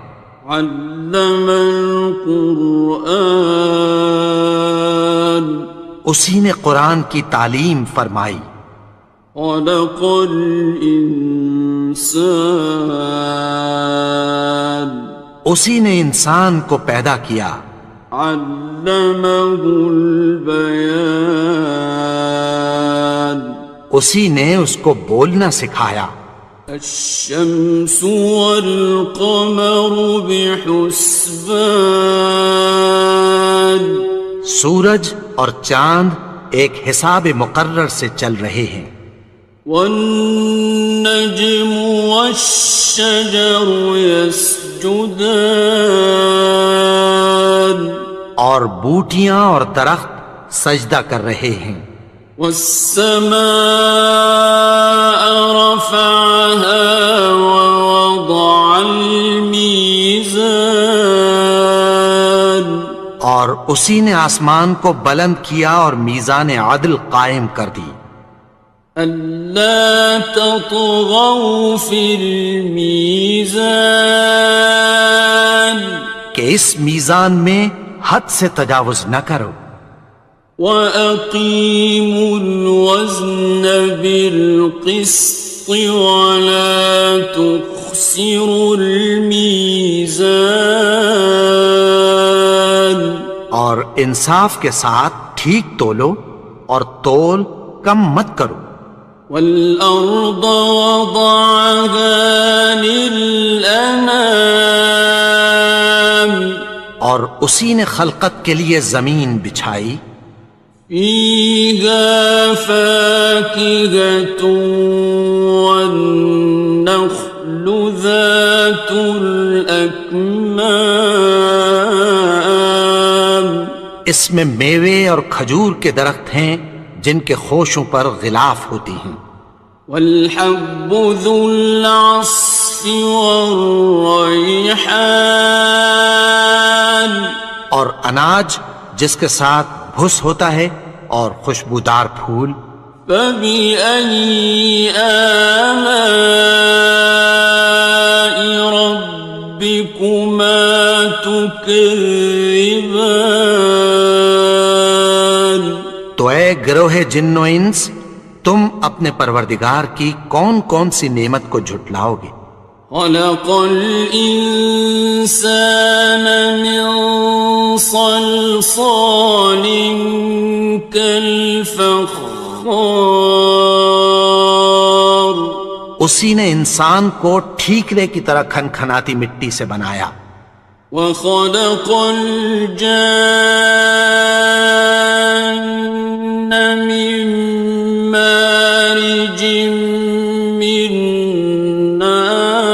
علم القرآن اسی نے قرآن کی تعلیم فرمائی۔ خلق الانسان اسی نے انسان کو پیدا کیا۔ علمہ البیان اسی نے اس کو بولنا سکھایا۔ الشمس والقمر بحسبان سورج اور چاند ایک حساب مقرر سے چل رہے ہیں۔ والنجم والشجر يسجدان اور بوٹیاں اور درخت سجدہ کر رہے ہیں۔ والسماء رفعها ووضع الميزان اور اسی نے آسمان کو بلند کیا اور میزان عدل قائم کر دی۔ ألا تطغوا في الميزان کہ اس میزان میں حد سے تجاوز نہ کرو۔ وَأَقِيمُوا الْوَزْنَ بِالْقِسْطِ وَلَا تُخْسِرُوا الْمِيزَانَ اور انصاف کے ساتھ ٹھیک تولو اور تول کم مت کرو۔ وَالْأَرْضَ وَضَعَهَا لِلْأَنَامِ اور اسی نے خلقت کے لیے زمین بچھائی۔ فِيهَا فَاكِهَةٌ وَالنَّخْلُ ذَاتُ الْأَكْمَامِ اس میں میوے اور کھجور کے درخت ہیں جن کے خوشوں پر غلاف ہوتی ہیں۔ وَالْحَبُّ ذُو الْعَصْفِ وَالرَّيْحَانِ اور اناج جس کے ساتھ بھس ہوتا ہے اور خوشبودار پھول۔ فَبِأَيِّ آلَاءِ رَبِّكُمَا تُكَذِّبَانِ تو اے گروہ جن و انس، تم اپنے پروردگار کی کون کون سی نعمت کو جھٹلاؤ گے؟ خلق الإنسان من صلصال كالفخار اسی نے انسان کو ٹھیکرے کی طرح کھنکھناتی مٹی سے بنایا۔ وخلق الجان من مارج من نار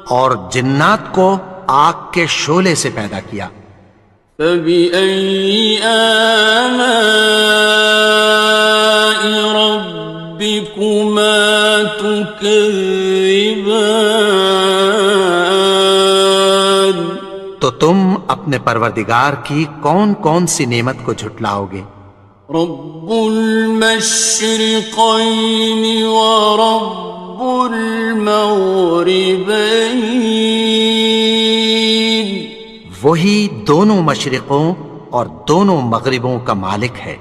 اور جنات کو آگ کے شعلے سے پیدا کیا۔ فبأي آلاء ربكما تكذبان تم اپنے پروردگار کی کون کون سی نعمت کو جھٹلاؤ گے؟ رب المشرقین ورب المغربین، وہی دونوں مشرقوں اور دونوں مغربوں کا مالک ہے۔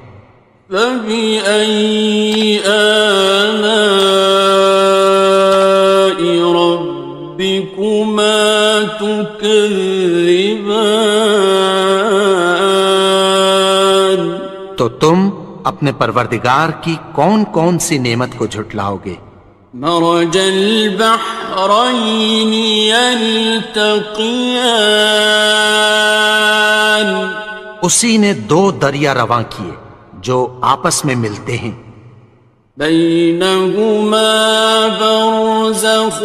فبأي آلاء ربكما تكذبان، تو تم اپنے پروردگار کی کون کون سی نعمت کو جھٹلاؤ گے؟ مرج البحرين يلتقيان، اسی نے دو دریا رواں کیے جو آپس میں ملتے ہیں، بينهما برزخ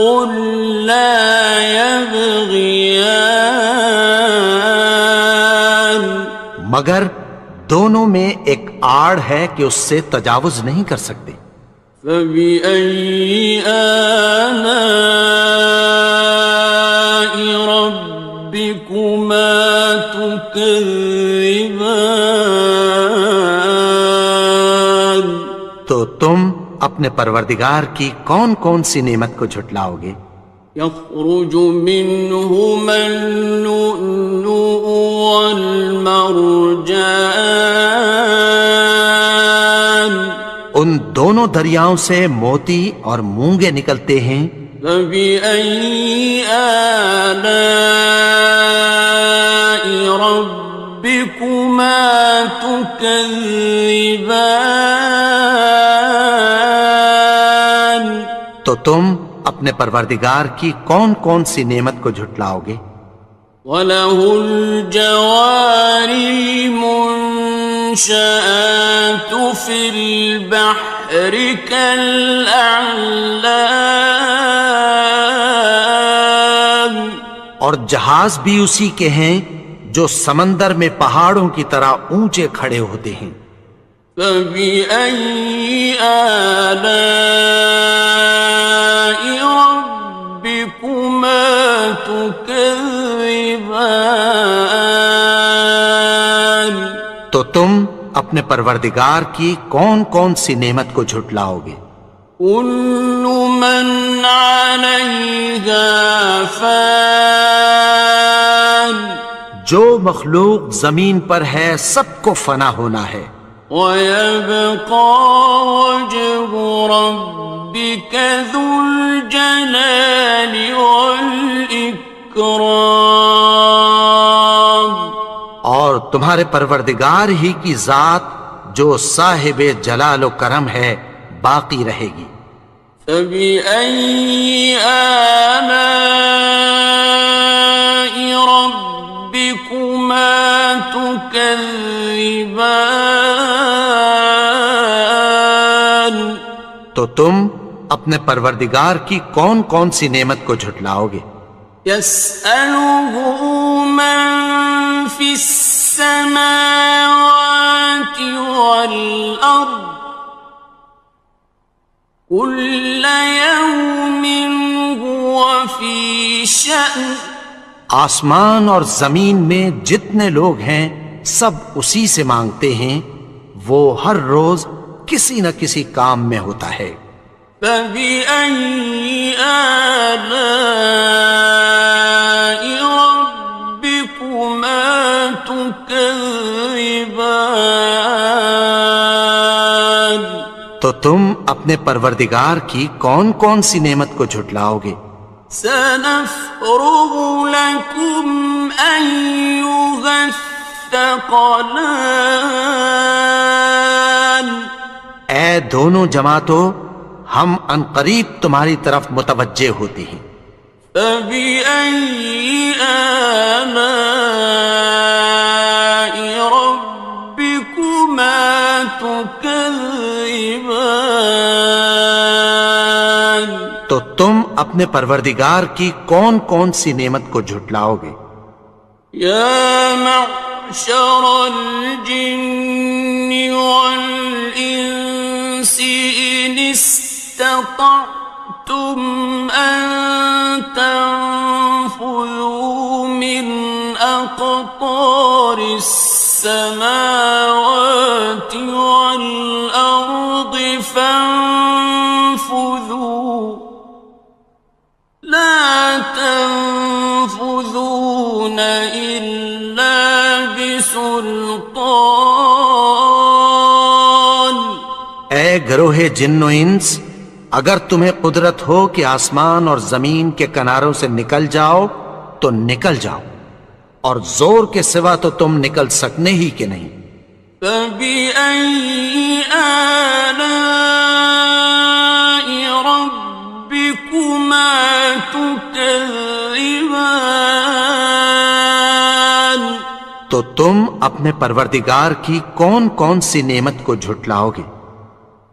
لا يبغيان، مگر دونوں میں ایک آڑ ہے کہ اس سے تجاوز نہیں کر سکتے۔ فبأي آلاء ربكما تكذبان، تو تم اپنے پروردگار کی کون کون سی نعمت کو جھٹلاؤ گے؟ يخرج منهما اللؤلؤ والمرجان، ان دونوں دریاؤں سے موتی اور مونگے نکلتے ہیں۔ فبأي آلاء ربكما تكذبان، تو تم اپنے پروردگار کی کون کون سی نعمت کو جھٹلاؤ گے؟ وَلَهُ الْجَوَارِ الْمُنشَآتُ فِي الْبَحْرِ كَالْأَعْلَامِ، اور جہاز بھی اسی کے ہیں جو سمندر میں پہاڑوں کی طرح اونچے کھڑے ہوتے ہیں۔ فَبِأَيِّ آلَاءِ رَبِّكُمَا تُكَذِّبَانِ، تو تم اپنے پروردگار کی کون کون سی نعمت کو جھٹلاؤ گے؟ كُلُّ مَنْ عَلَيْهَا فَانٍ، جو مخلوق زمین پر ہے سب کو فنا ہونا ہے، وَيَبْقَى وَجْهُ رَبِّكَ ذُو الْجَلَالِ وَالْإِكْرَامِ، اور تمہارے پروردگار ہی کی ذات جو صاحب جلال و کرم ہے باقی رہے گی۔ فَبِأَيِّ آلَاءِ رَبِّكُمَا تُكَذِّبَانِ، تو تم اپنے پروردگار کی کون کون سی نعمت کو جھٹلاؤ گے؟ يَسْأَلُهُ مَن فِي السَّمَاوَاتِ وَالْأَرْضِ كُلَّ يَوْمٍ هُوَ فِي شَأْنٍ، آسمان اور زمین میں جتنے لوگ ہیں سب اسی سے مانگتے ہیں، وہ ہر روز کسی نہ کسی کام میں ہوتا ہے۔ فَبِأَيِّ آلَاءِ رَبِّكُمَا تُكَذِّبَانِ، تو تم اپنے پروردگار کی کون کون سی نعمت کو جھٹلاؤ گے؟ سَنَفْرُغُ لَكُمْ أَيُّهَ الثَّقَلَانِ، اے دونوں جماعتوں، ہم عنقریب تمہاری طرف متوجہ ہوتے ہیں۔ فَبِأَيِّ آلَاءِ رَبِّكُمَا تُكَذِّبَانِ، تو تم اپنے پروردگار کی کون کون سی نعمت کو جھٹلاؤ گے؟ يَا مَعْشَرَ الْجِنِّ وَالْإِنسِ إِنِ اسْتَطَعْتُمْ أَن تَنفُذُوا مِنْ أَقْطَارِ والأرض فانفذوا لا تنفذون إلا بسلطان. اے گروہ جن و انس، اگر تمہیں قدرت ہو کہ آسمان اور زمین کے کناروں سے نکل جاؤ تو نکل جاؤ، اور زور کے سوا تو تم نکل سکنے ہی کہ نہیں. فَبِأَيِّ آلَاءِ رَبِّكُمَا تُكَذِّبَانِ. تو تم اپنے پروردگار کی کون کون سی نعمت کو جھٹلاؤ گے؟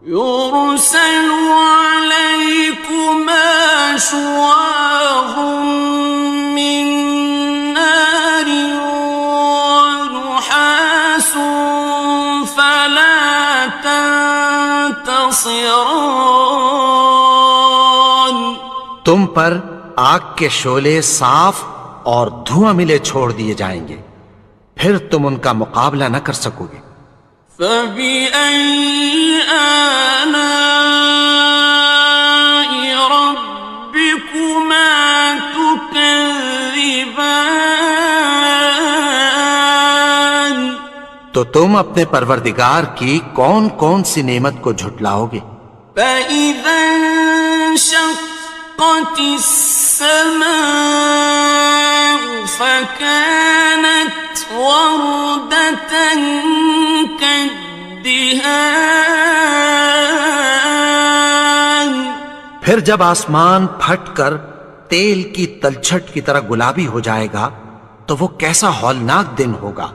يُرْسَلُ عَلَيْكُمَا شُوَاظٌ مِّن نَّارٍ وَنُحَاسٌ فَلَا تَنتَصِرَانِ. تم پر آگ کے شعلے صاف اور دھواں ملے چھوڑ دیے جائیں گے، پھر تم ان کا مقابلہ نہ کر سکو گے. فَبِأَيِّ آلَاءِ رَبِّكُمَا تُكَذِّبَانِ. تو تم اپنے پروردگار کی کون کون سی نعمت کو جھٹلاؤ گے؟ فَإِذَا انشَقَّتِ السَّمَاءُ فَكَانَتْ وَرْدَةً كَالدِّهَانِ. پھر جب آسمان پھٹ کر تیل کی تلچھٹ کی طرح گلابی ہو جائے گا تو وہ کیسا ہولناک دن ہوگا.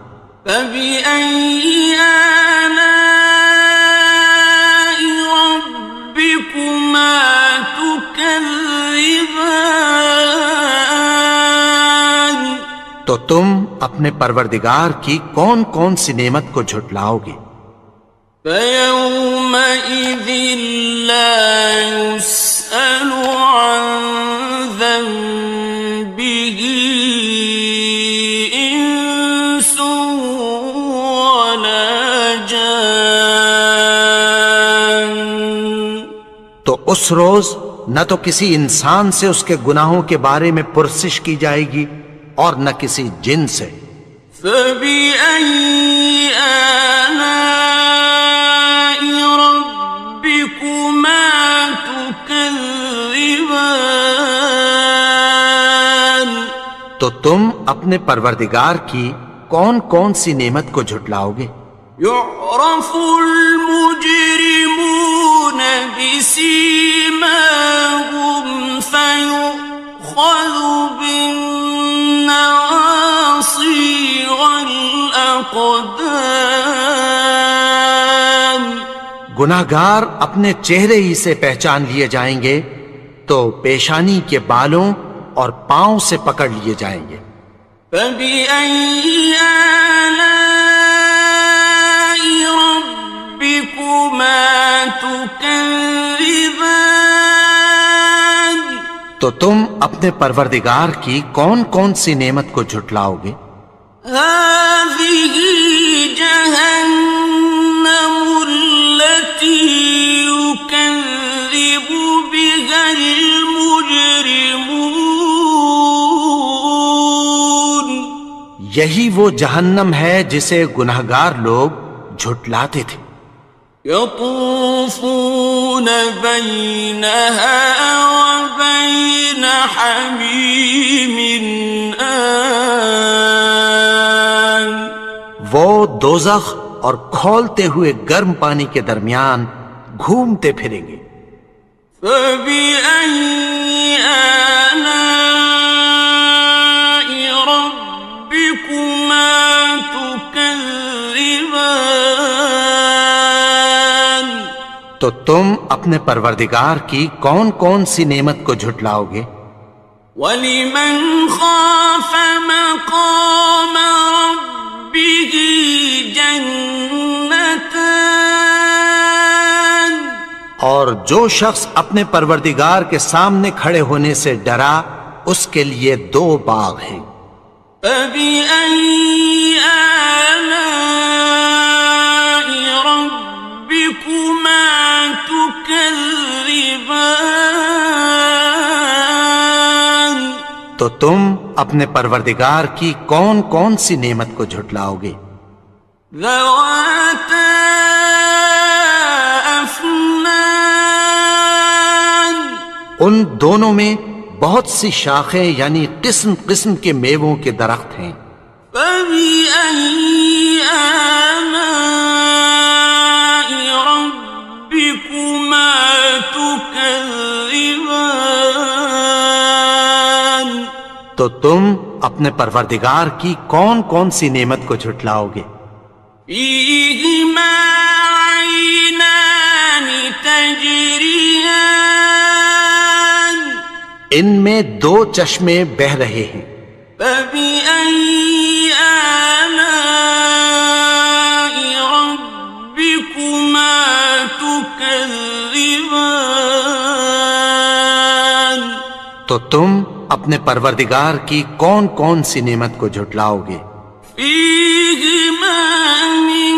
فَبِأَيِّ آلَاءِ رَبِّكُمَا تُكَذِّبَانِ. تو تم اپنے پروردگار کی کون کون سی نعمت کو جھٹلاؤ گے؟ فَيَوْمَئِذٍ لَا يُسْأَلُ عَنْ ذَنبِهِ إِنسٌ وَلَا جَانٌ. تو اس روز نہ تو کسی انسان سے اس کے گناہوں کے بارے میں پرسش کی جائے گی اور نہ کسی جن سے. فَبِأَيِّ آلَاءِ رَبِّكُمَا تُكَذِّبَانِ. تو تم اپنے پروردگار کی کون کون سی نعمت کو جھٹلاؤ گے؟ يُعْرَفُ الْمُجْرِمُونَ بِسِيمَاهُمْ فَيُؤْخَذُ بِالنَّوَاصِي وَالْأَقْدَامِ. گناہگار اپنے چہرے ہی سے پہچان لیے جائیں گے تو پیشانی کے بالوں اور پاؤں سے پکڑ لیے جائیں گے. فَبِأَيِّ آلَاءِ رَبِّكُمَا تُكَذِّبَانِ. تو تم اپنے پروردگار کی کون کون سی نعمت کو جھٹلاؤ گے؟ هَٰذِهِ جَهَنَّمُ الَّتِي يُكَذِّبُ بِهَا الْمُجْرِمُونَ. یہی وہ جہنم ہے جسے گناہگار لوگ جھٹلاتے تھے. يَطُوفُونَ بَيْنَهَا وَبَيْنَ حَمِيمٍ آنٍ. وہ دوزخ اور کھولتے ہوئے گرم پانی کے درمیان گھومتے پھریں گے. فَبِأَيِّ آلَاءِ رَبِّكُمَا تُكَذِّبَانِ. تو تم اپنے پروردگار کی کون کون سی نعمت کو جھٹلاؤ گے؟ وَلِمَنْ خَافَ مَقَامَ رَبِّهِ جَنَّتَانِ. اور جو شخص اپنے پروردگار کے سامنے کھڑے ہونے سے ڈرا اس کے لیے 2 باغ ہیں. فَبِأَيِّ آلَاءِ رَبِّكُمَا تكذبان تو تم اپنے پروردگار کی کون کون سی نعمت کو جھٹلاؤ گے؟ ذواتا افنان ان دونوں میں بہت سی شاخیں یعنی قسم قسم کے میووں کے درخت ہیں۔ فبأي آلاء ربكما تكذبان تو تم اپنے پروردگار کی کون کون سی نعمت کو جھٹلاؤ گے؟ فيهما عينان تجريان ان میں دو چشمے بہہ رہے ہیں۔ فبأي آلاء ربكما تكذبان تو تم اپنے پروردگار کی کون کون سی نعمت کو جھٹلاؤ گے؟ فيهما من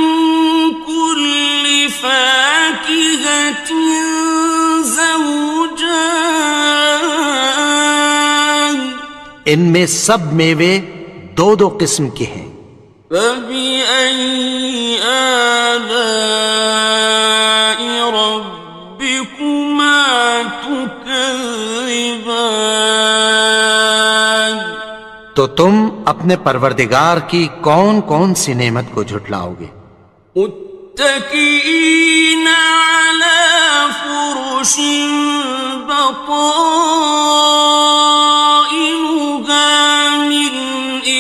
كل فاكهة زوجان ان میں سب میوے دو دو قسم کے ہیں۔ فبأي آلاء ربكما تكذبان تو تم اپنے پروردگار کی کون کون سی نعمت کو جھٹلاؤ گے؟ متكئين على فرش بطائنها من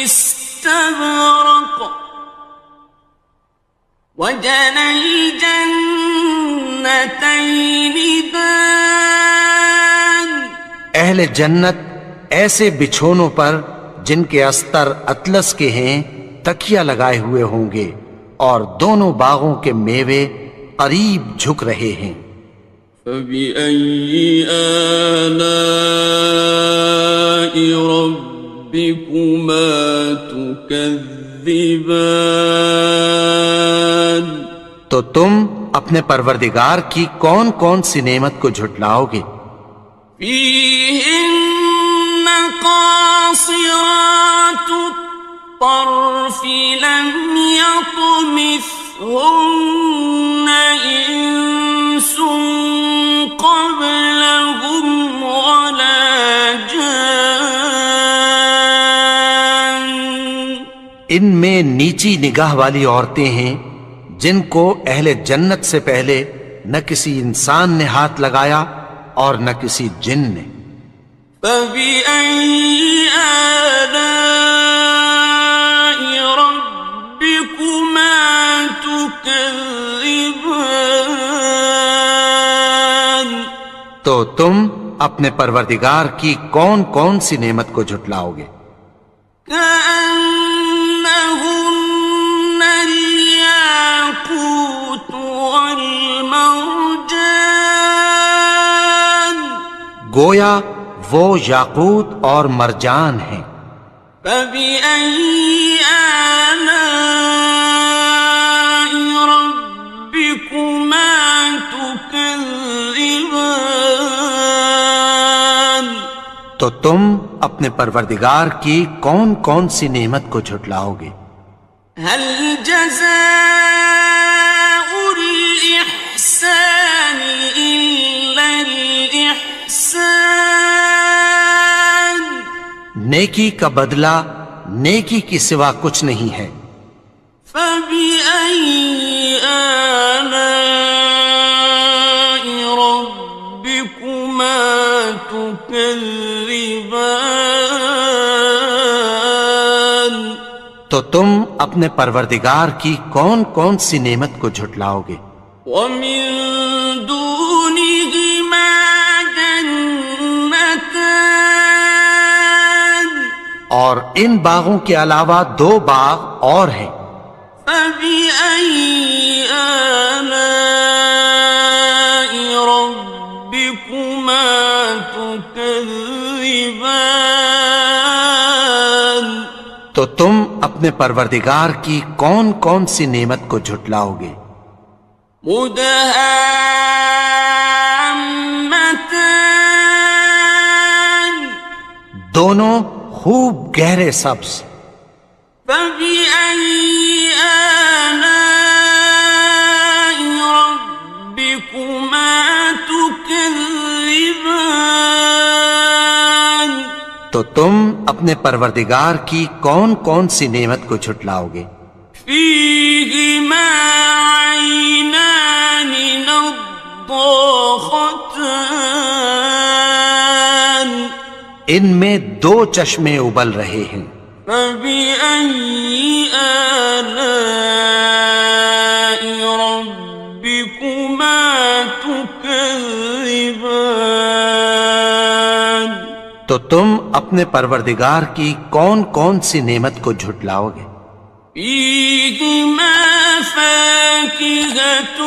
استبرق وجنى الجنتين دان اہل جنت ایسے بچھونوں پر جن کے استر اطلس کے ہیں تکیہ لگائے ہوئے ہوں گے اور دونوں باغوں کے میوے قریب جھک رہے ہیں۔ فبأي آلاء ربكما تكذبان تو تم اپنے پروردگار کی کون کون سی نعمت کو جھٹلاؤ گے؟ فيهن قاصرات الطرف لم يطمثهن إنس قبلهم ولا جان ان میں نیچی نگاہ والی عورتیں ہیں جن کو اہل جنت سے پہلے نہ کسی انسان نے ہاتھ لگایا اور نہ کسی جن نے۔ فبأي آلاء ربكما تكذبان تو تم اپنے پروردگار کی کون کون سی نعمت کو جھٹلاؤ گے؟ كأنهن الياقوت والمرجان گویا وہ یاقوت اور مرجان ہیں۔ فبأي آلاء ربكما تكذبان تو تم اپنے پروردگار کی کون کون سی نعمت کو جھٹلاؤ گے؟ هل جزاء الإحسان إلا الإحسان نیکی کا بدلہ نیکی کی سوا کچھ نہیں ہے۔ فبأي آلاء ربكما تكذبان تو تم اپنے پروردگار کی کون کون سی نعمت کو جھٹلاؤ گے؟ ومن دونهما جنتان اور ان باغوں کے علاوہ دو باغ اور ہیں۔ فبأي آلاء ربكما تكذبان تو تم اپنے پروردگار کی کون کون سی نعمت کو جھٹلاؤ گے؟ مدهان دونوں خوب گہرے سبز. فبأي آلاء ربكما تكذبان. تو تم اپنے پروردگار کی کون کون سی نعمت کو جھٹلاؤ گے؟ فيهما عينان نضاختان. ان میں دو چشمے ابل رہے ہیں. فبأي آلاء ربكما تكذبان. تو تم اپنے پروردگار کی کون کون سی نعمت کو جھٹلاؤ گے؟ فيهما فاكهة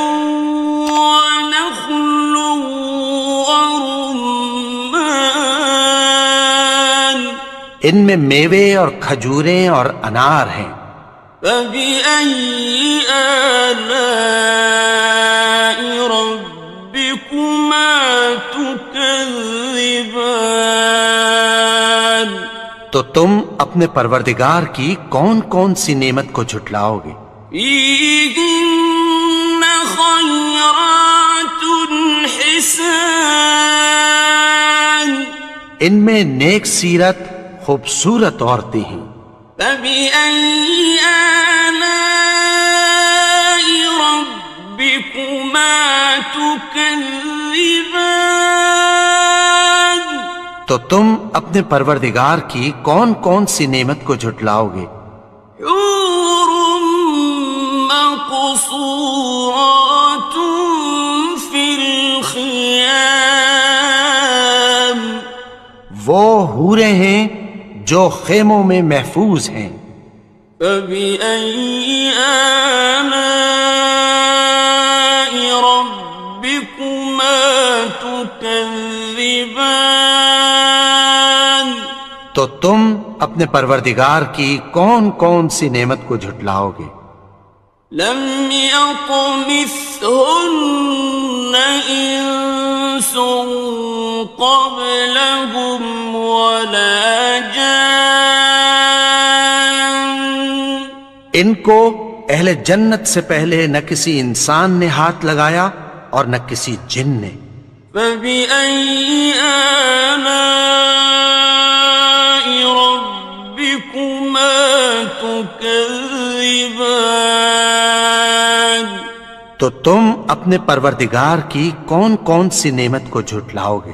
ونخل ورمان. ان میں میوے اور کھجوریں اور انار ہیں. فبأي آلاء ربكما تكذبان. تو تم اپنے پروردگار کی کون کون سی نعمت کو جھٹلاؤ گے؟ فيهن خيرات حسان. ان میں نیک سیرت خوبصورت عورتیں ہیں. فبأي آلاء ربكما تكذبان. تو تم اپنے پروردگار کی کون کون سی نعمت کو جھٹلاؤ گے؟ حور مقصورات في الخيام. وہ حوریں ہیں جو خیموں میں محفوظ ہیں. فبأي آلاء ربكما تكذبان. تو تم اپنے پروردگار کی کون کون سی نعمت کو جھٹلاؤ گے؟ لم يطمثهن إنس قبلهم ولا جان. ان کو اہل جنت سے پہلے نہ کسی انسان نے ہاتھ لگایا اور نہ کسی جن نے. فبأي آلاء ربكما تكذبان. تو تم اپنے پروردگار کی کون کون سی نعمت کو جھٹلاؤ گے؟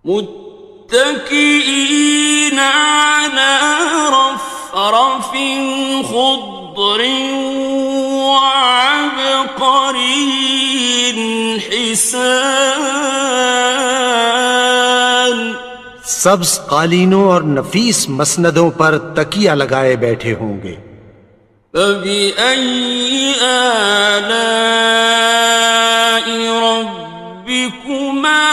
متكئين على رفرف خضر وعبقري حسان. سبز قالینوں اور نفیس مسندوں پر تکیہ لگائے بیٹھے ہوں گے. فبأي آلاء ربكما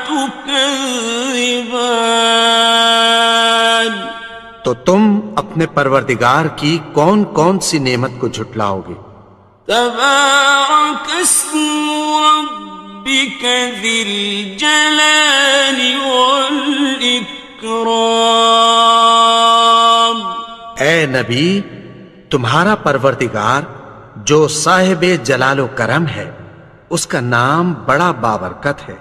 تكذبان. تو تم اپنے پروردگار کی کون کون سی نعمت کو جھٹلاؤ گے؟ تبارك اسم ربك ذي الجلال والإكرام. اے نبی، تمہارا پروردگار جو صاحب جلال و کرم ہے، اس کا نام بڑا بابرکت ہے.